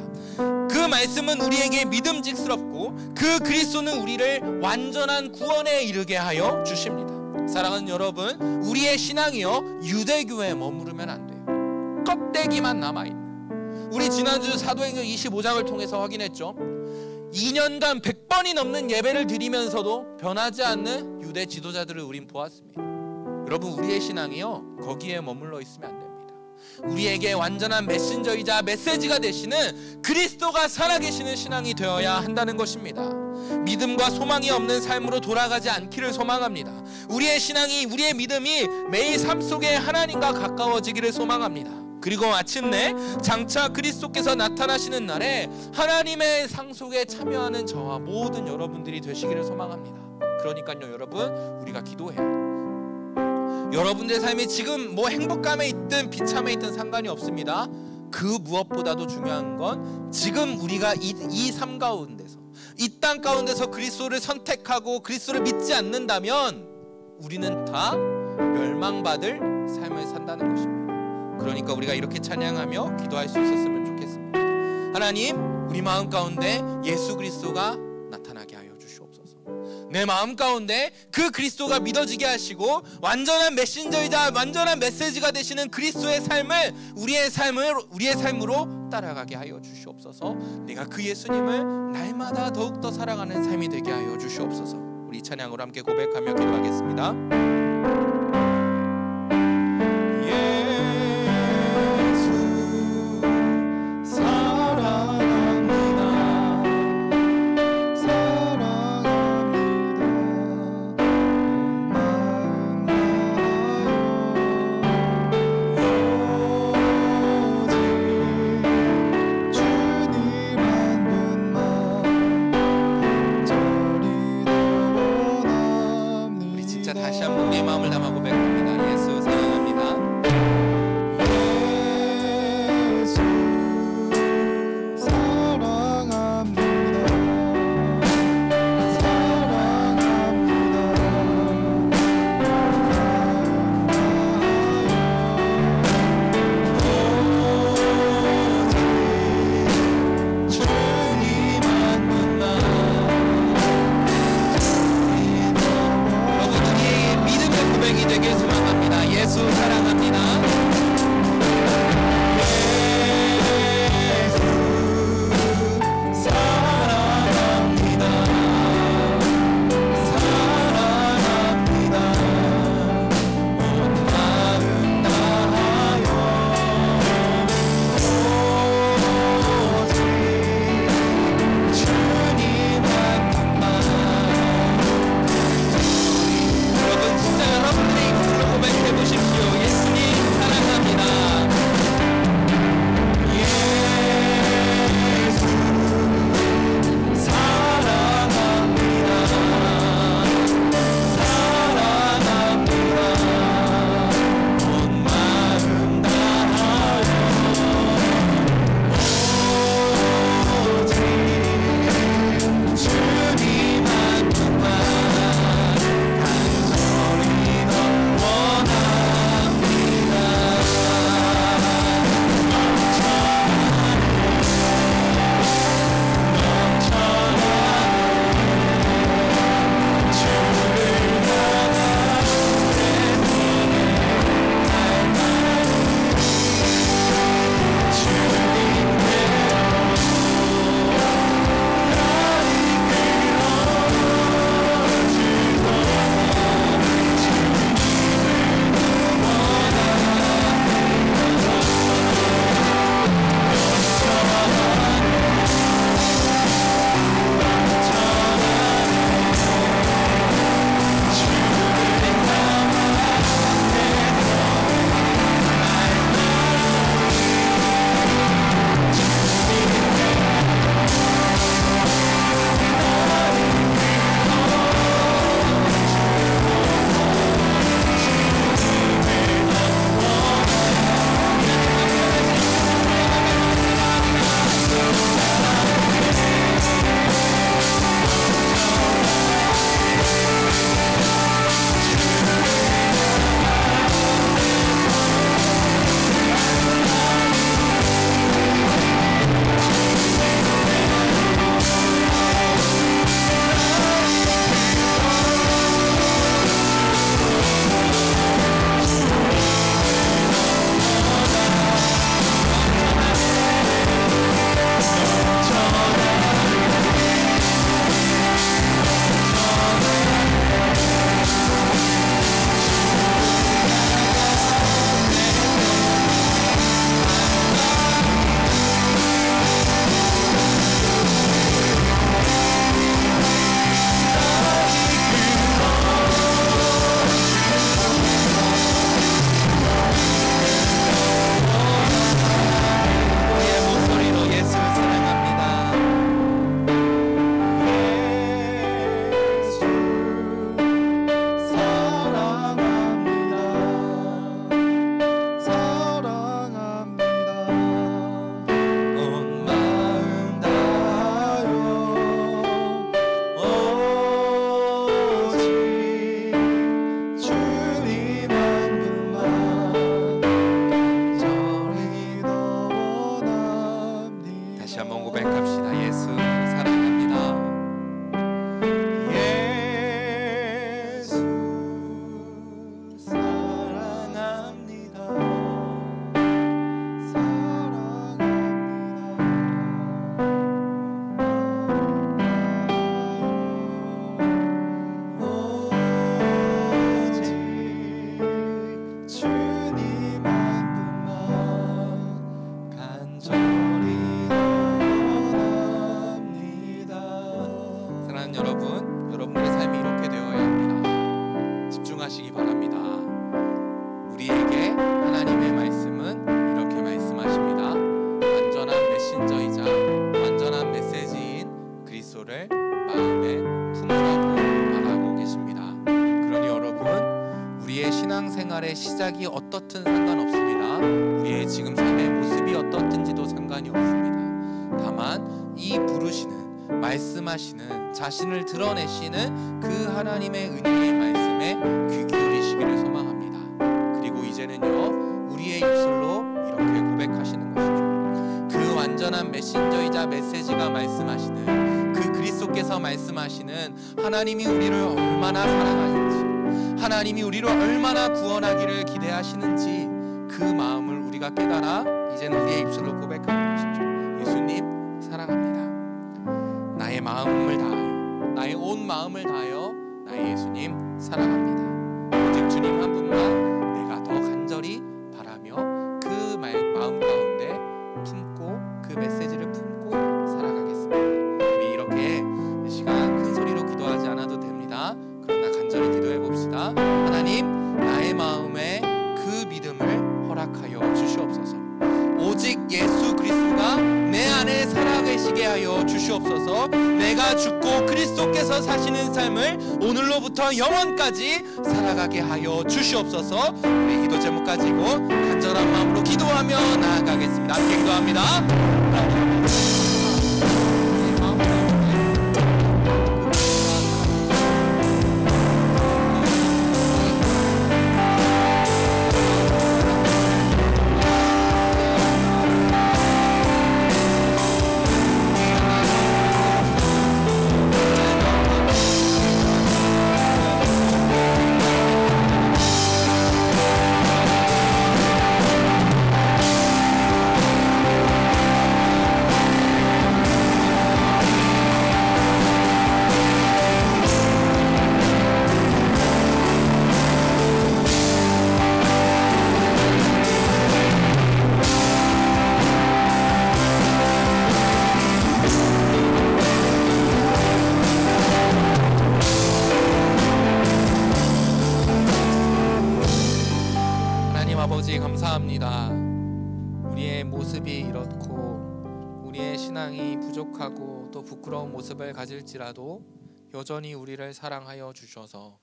그 말씀은 우리에게 믿음직스럽고 그 그리스도는 우리를 완전한 구원에 이르게 하여 주십니다. 사랑하는 여러분, 우리의 신앙이요, 유대교에 머무르면 안 돼요. 껍데기만 남아있는. 우리 지난주 사도행전 25장을 통해서 확인했죠. 2년간 100번이 넘는 예배를 드리면서도 변하지 않는 유대 지도자들을 우린 보았습니다. 여러분, 우리의 신앙이요, 거기에 머물러 있으면 안 됩니다. 우리에게 완전한 메신저이자 메시지가 되시는 그리스도가 살아계시는 신앙이 되어야 한다는 것입니다. 믿음과 소망이 없는 삶으로 돌아가지 않기를 소망합니다. 우리의 신앙이, 우리의 믿음이 매일 삶 속에 하나님과 가까워지기를 소망합니다. 그리고 마침내 장차 그리스도께서 나타나시는 날에 하나님의 상속에 참여하는 저와 모든 여러분들이 되시기를 소망합니다. 그러니까요, 여러분, 우리가 기도해야 해요. 여러분들의 삶이 지금 뭐 행복감에 있든 비참에 있든 상관이 없습니다. 그 무엇보다도 중요한 건 지금 우리가 이 삶 가운데서, 이 땅 가운데서 그리스도를 선택하고 그리스도를 믿지 않는다면 우리는 다 멸망받을 삶을 산다는 것입니다. 그러니까 우리가 이렇게 찬양하며 기도할 수 있었으면 좋겠습니다. 하나님, 우리 마음 가운데 예수 그리스도가 나타나게 하여 주시옵소서. 내 마음 가운데 그 그리스도가 믿어지게 하시고 완전한 메신저이자 완전한 메시지가 되시는 그리스도의 삶을 우리의 삶으로 따라가게 하여 주시옵소서. 내가 그 예수님을 날마다 더욱더 사랑하는 삶이 되게 하여 주시옵소서. 우리 찬양으로 함께 고백하며 기도하겠습니다. 다시 한번 내 마음을 담아 고백합니다. 예수 사랑합니다. 예수 사랑합니다. 되게 소망합니다. 예수 사랑합니다. 여러분 진짜 여러분들의 입술로 고백해 보십시오. 생활의 시작이 어떻든 상관없습니다. 우리의 지금 삶의 모습이 어떻든지도 상관이 없습니다. 다만 이 부르시는, 말씀하시는, 자신을 드러내시는 그 하나님의 은혜의 말씀에 귀 기울이시기를 소망합니다. 그리고 이제는요, 우리의 입술로 이렇게 고백하시는 것이죠. 그 완전한 메신저이자 메시지가 말씀하시는, 그 그리스도께서 말씀하시는 하나님이 우리를 얼마나 사랑하는지, 하나님이 우리를 얼마나 구원하기를 기대하시는지 그 마음을 우리가 깨달아 이제는 우리의 입술로 고백하는 것이죠. 예수님 사랑합니다. 나의 마음을 다하여, 나의 온 마음을 다하여 나의 예수님 사랑합니다. 오직 주님 한 분만 내가 더 간절히 바라며 그 마음 가운데 품고 그 메시지를 품고 살아가겠습니다. 우리 이렇게 이 시간 큰 소리로 기도하지 않아도 됩니다. 그러나 간절히 기도해 봅시다. 하나님, 나의 마음에 그 믿음을 허락하여 주시옵소서. 오직 예수 그리스도가 내 안에 살아계시게 하여 주시옵소서. 내가 죽고 그리스도께서 사시는 삶을 오늘로부터 영원까지 살아가게 하여 주시옵소서. 우리 기도 제목 가지고 간절한 마음으로 기도하며 나아가겠습니다. 함께 기도합니다. 감사합니다. 우리의 모습이 이렇고 우리의 신앙이 부족하고 또 부끄러운 모습을 가질지라도 여전히 우리를 사랑하여 주셔서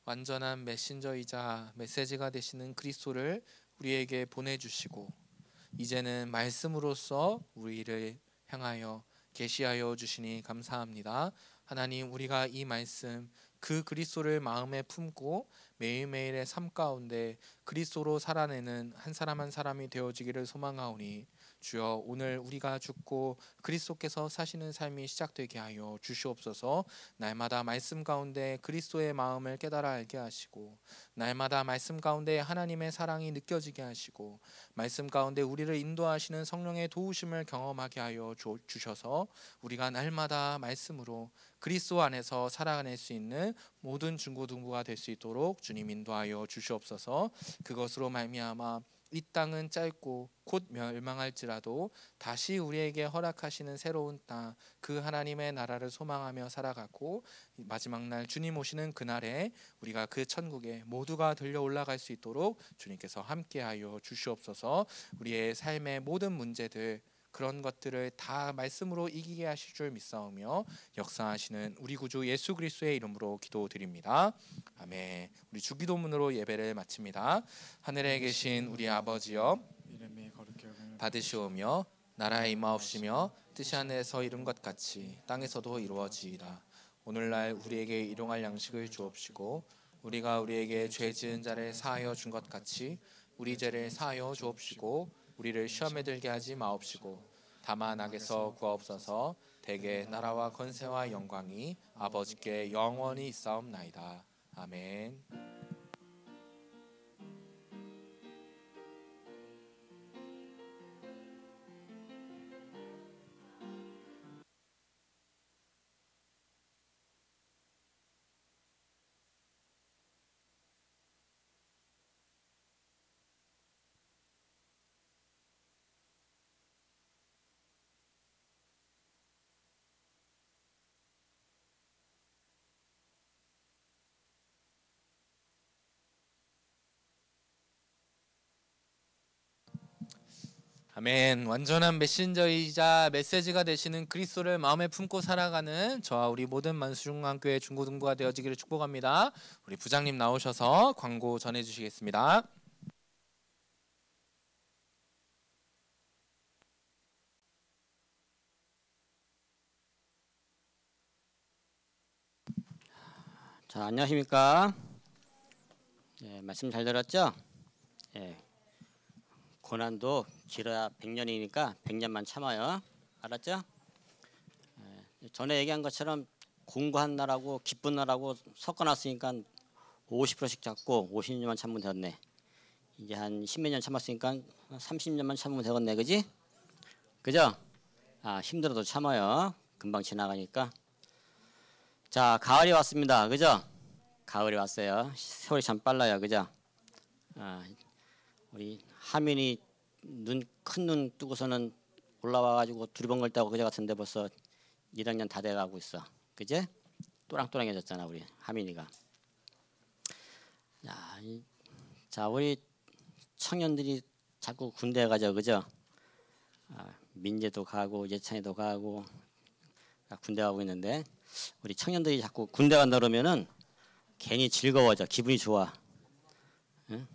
완전한 메신저이자 메시지가 되시는 그리스도를 우리에게 보내주시고 이제는 말씀으로써 우리를 향하여 계시하여 주시니 감사합니다. 하나님, 우리가 이 말씀 그 그리스도를 마음에 품고 매일매일의 삶 가운데 그리스도로 살아내는 한 사람 한 사람이 되어지기를 소망하오니 주여, 오늘 우리가 죽고 그리스도께서 사시는 삶이 시작되게 하여 주시옵소서. 날마다 말씀 가운데 그리스도의 마음을 깨달아 알게 하시고 날마다 말씀 가운데 하나님의 사랑이 느껴지게 하시고 말씀 가운데 우리를 인도하시는 성령의 도우심을 경험하게 하여 주셔서 우리가 날마다 말씀으로 그리스도 안에서 살아낼 수 있는 모든 중고등부가 될 수 있도록 주님 인도하여 주시옵소서. 그것으로 말미암아 이 땅은 짧고 곧 멸망할지라도 다시 우리에게 허락하시는 새로운 땅, 그 하나님의 나라를 소망하며 살아가고 마지막 날 주님 오시는 그날에 우리가 그 천국에 모두가 들려 올라갈 수 있도록 주님께서 함께하여 주시옵소서. 우리의 삶의 모든 문제들, 그런 것들을 다 말씀으로 이기게 하실 줄 믿사오며 역사하시는 우리 구주 예수 그리스도의 이름으로 기도드립니다. 아멘. 우리 주기도문으로 예배를 마칩니다. 하늘에 계신 우리 아버지여, 이름이 거룩히 여김을 받으시오며 나라의 임하옵시며 뜻이 하늘에서 이룬 것 같이 땅에서도 이루어지이다. 오늘날 우리에게 일용할 양식을 주옵시고 우리가 우리에게 죄 지은 자를 사하여 준 것 같이 우리 죄를 사하여 주옵시고 우리를 시험에 들게 하지 마옵시고 다만 악에서 구하옵소서. 대개 나라와 권세와 영광이 아버지께 영원히 있사옵나이다. 아멘. 아멘. 완전한 메신저이자 메시지가 되시는 그리스도를 마음에 품고 살아가는 저와 우리 모든 만수중앙교회 중고등부가 되어지기를 축복합니다. 우리 부장님 나오셔서 광고 전해주시겠습니다. 자, 안녕하십니까? 예, 말씀 잘 들었죠? 예, 고난도 길어야 100년이니까 100년만 참아요. 알았죠? 예, 전에 얘기한 것처럼 공부한 날하고 기쁜 날하고 섞어놨으니까 50%씩 잡고 50년만 참으면 되겠네. 이제 한 10몇 년 참았으니까 30년만 참으면 되겠네. 그지? 그죠? 아, 힘들어도 참아요. 금방 지나가니까. 자, 가을이 왔습니다. 그죠? 가을이 왔어요. 세월이 참 빨라요. 그죠? 아, 우리 하민이 큰 눈 뜨고서는 올라와가지고 두리번걸 따고 그제 같은데 벌써 1학년 다 돼가고 있어. 그제? 또랑또랑해졌잖아 우리 하민이가. 자, 우리 청년들이 자꾸 군대에 가죠. 그죠? 아, 민재도 가고 예찬이도 가고 군대 가고 있는데 우리 청년들이 자꾸 군대 간다 그러면은 괜히 즐거워져. 기분이 좋아. 응?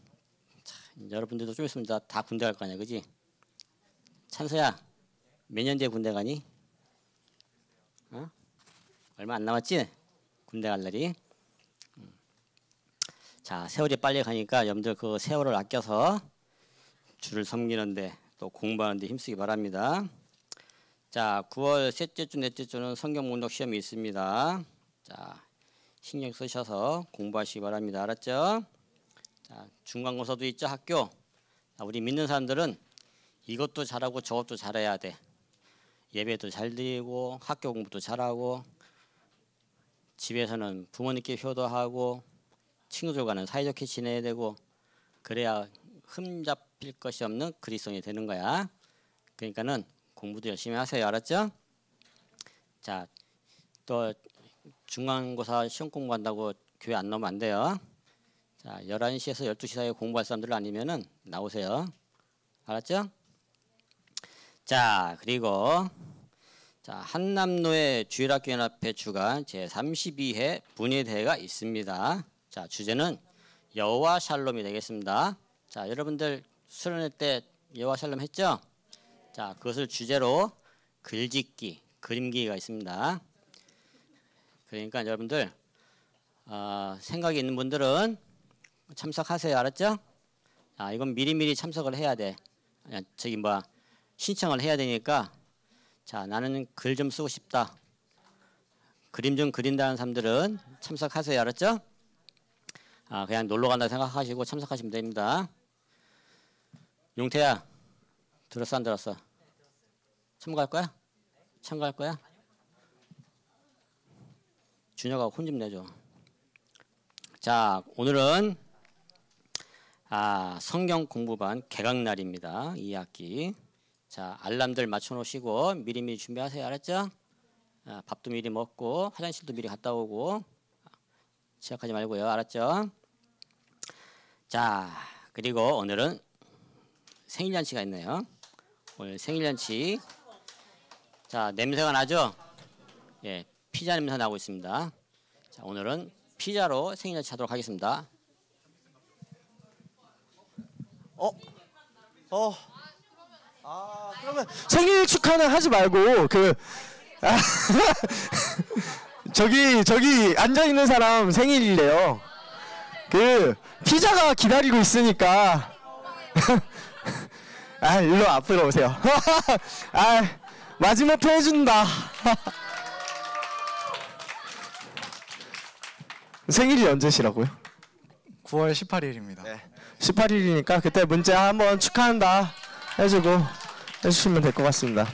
자, 여러분들도 좀 있으면 다 군대 갈 거 아니야. 그지? 찬서야, 몇 년 뒤에 군대 가니? 어? 얼마 안 남았지? 군대 갈 날이. 자, 세월이 빨리 가니까 여러분들 그 세월을 아껴서 주를 섬기는데 또 공부하는데 힘쓰기 바랍니다. 자, 9월 셋째 주, 넷째 주는 성경 문독 시험이 있습니다. 자, 신경 쓰셔서 공부하시기 바랍니다. 알았죠? 자, 중간고사도 있죠, 학교. 자, 우리 믿는 사람들은 이것도 잘하고 저것도 잘해야 돼. 예배도 잘 드리고 학교 공부도 잘하고 집에서는 부모님께 효도하고 친구들과는 사이좋게 지내야 되고 그래야 흠잡힐 것이 없는 그리스도인이 되는 거야. 그러니까는 공부도 열심히 하세요. 알았죠? 자, 또 중간고사 시험 공부한다고 교회 안 나오면 안 돼요. 자, 11시에서 12시 사이에 공부할 사람들 아니면은 나오세요. 알았죠? 자, 그리고 자, 한남로의 주일학교연합회 주간 제32회 문예대회가 있습니다. 자, 주제는 여호와 샬롬이 되겠습니다. 자, 여러분들 수련회 때 여호와 샬롬 했죠? 자, 그것을 주제로 글짓기, 그림기가 있습니다. 그러니까 여러분들 생각이 있는 분들은 참석하세요. 알았죠? 아, 이건 미리미리 참석을 해야 돼. 저기 신청을 해야 되니까 자, 나는 글 좀 쓰고 싶다. 그림 좀 그린다는 사람들은 참석하세요. 알았죠? 아, 그냥 놀러 간다 생각하시고 참석하시면 됩니다. 용태야, 들었어 안 들었어? 참가할 거야? 참가할 거야? 준혁아 혼 좀 내줘. 자, 오늘은 성경 공부반 개강날입니다. 2학기. 자, 알람들 맞춰 놓으시고 미리미리 준비하세요. 알았죠? 밥도 미리 먹고 화장실도 미리 갔다 오고 지각하지 말고요. 알았죠? 자, 그리고 오늘은 생일잔치가 있네요. 오늘 생일잔치. 자, 냄새가 나죠? 예, 피자 냄새 나고 있습니다. 자, 오늘은 피자로 생일잔치 하도록 하겠습니다. 그러면 생일 축하는 하지 말고 저기 앉아 있는 사람 생일이래요. 피자가 기다리고 있으니까 일로 앞으로 오세요. 마지막표 해준다. 생일이 언제시라고요? 9월 18일입니다. 네. 18일이니까 그때 문자 한번 축하한다 해주시면 될 것 같습니다.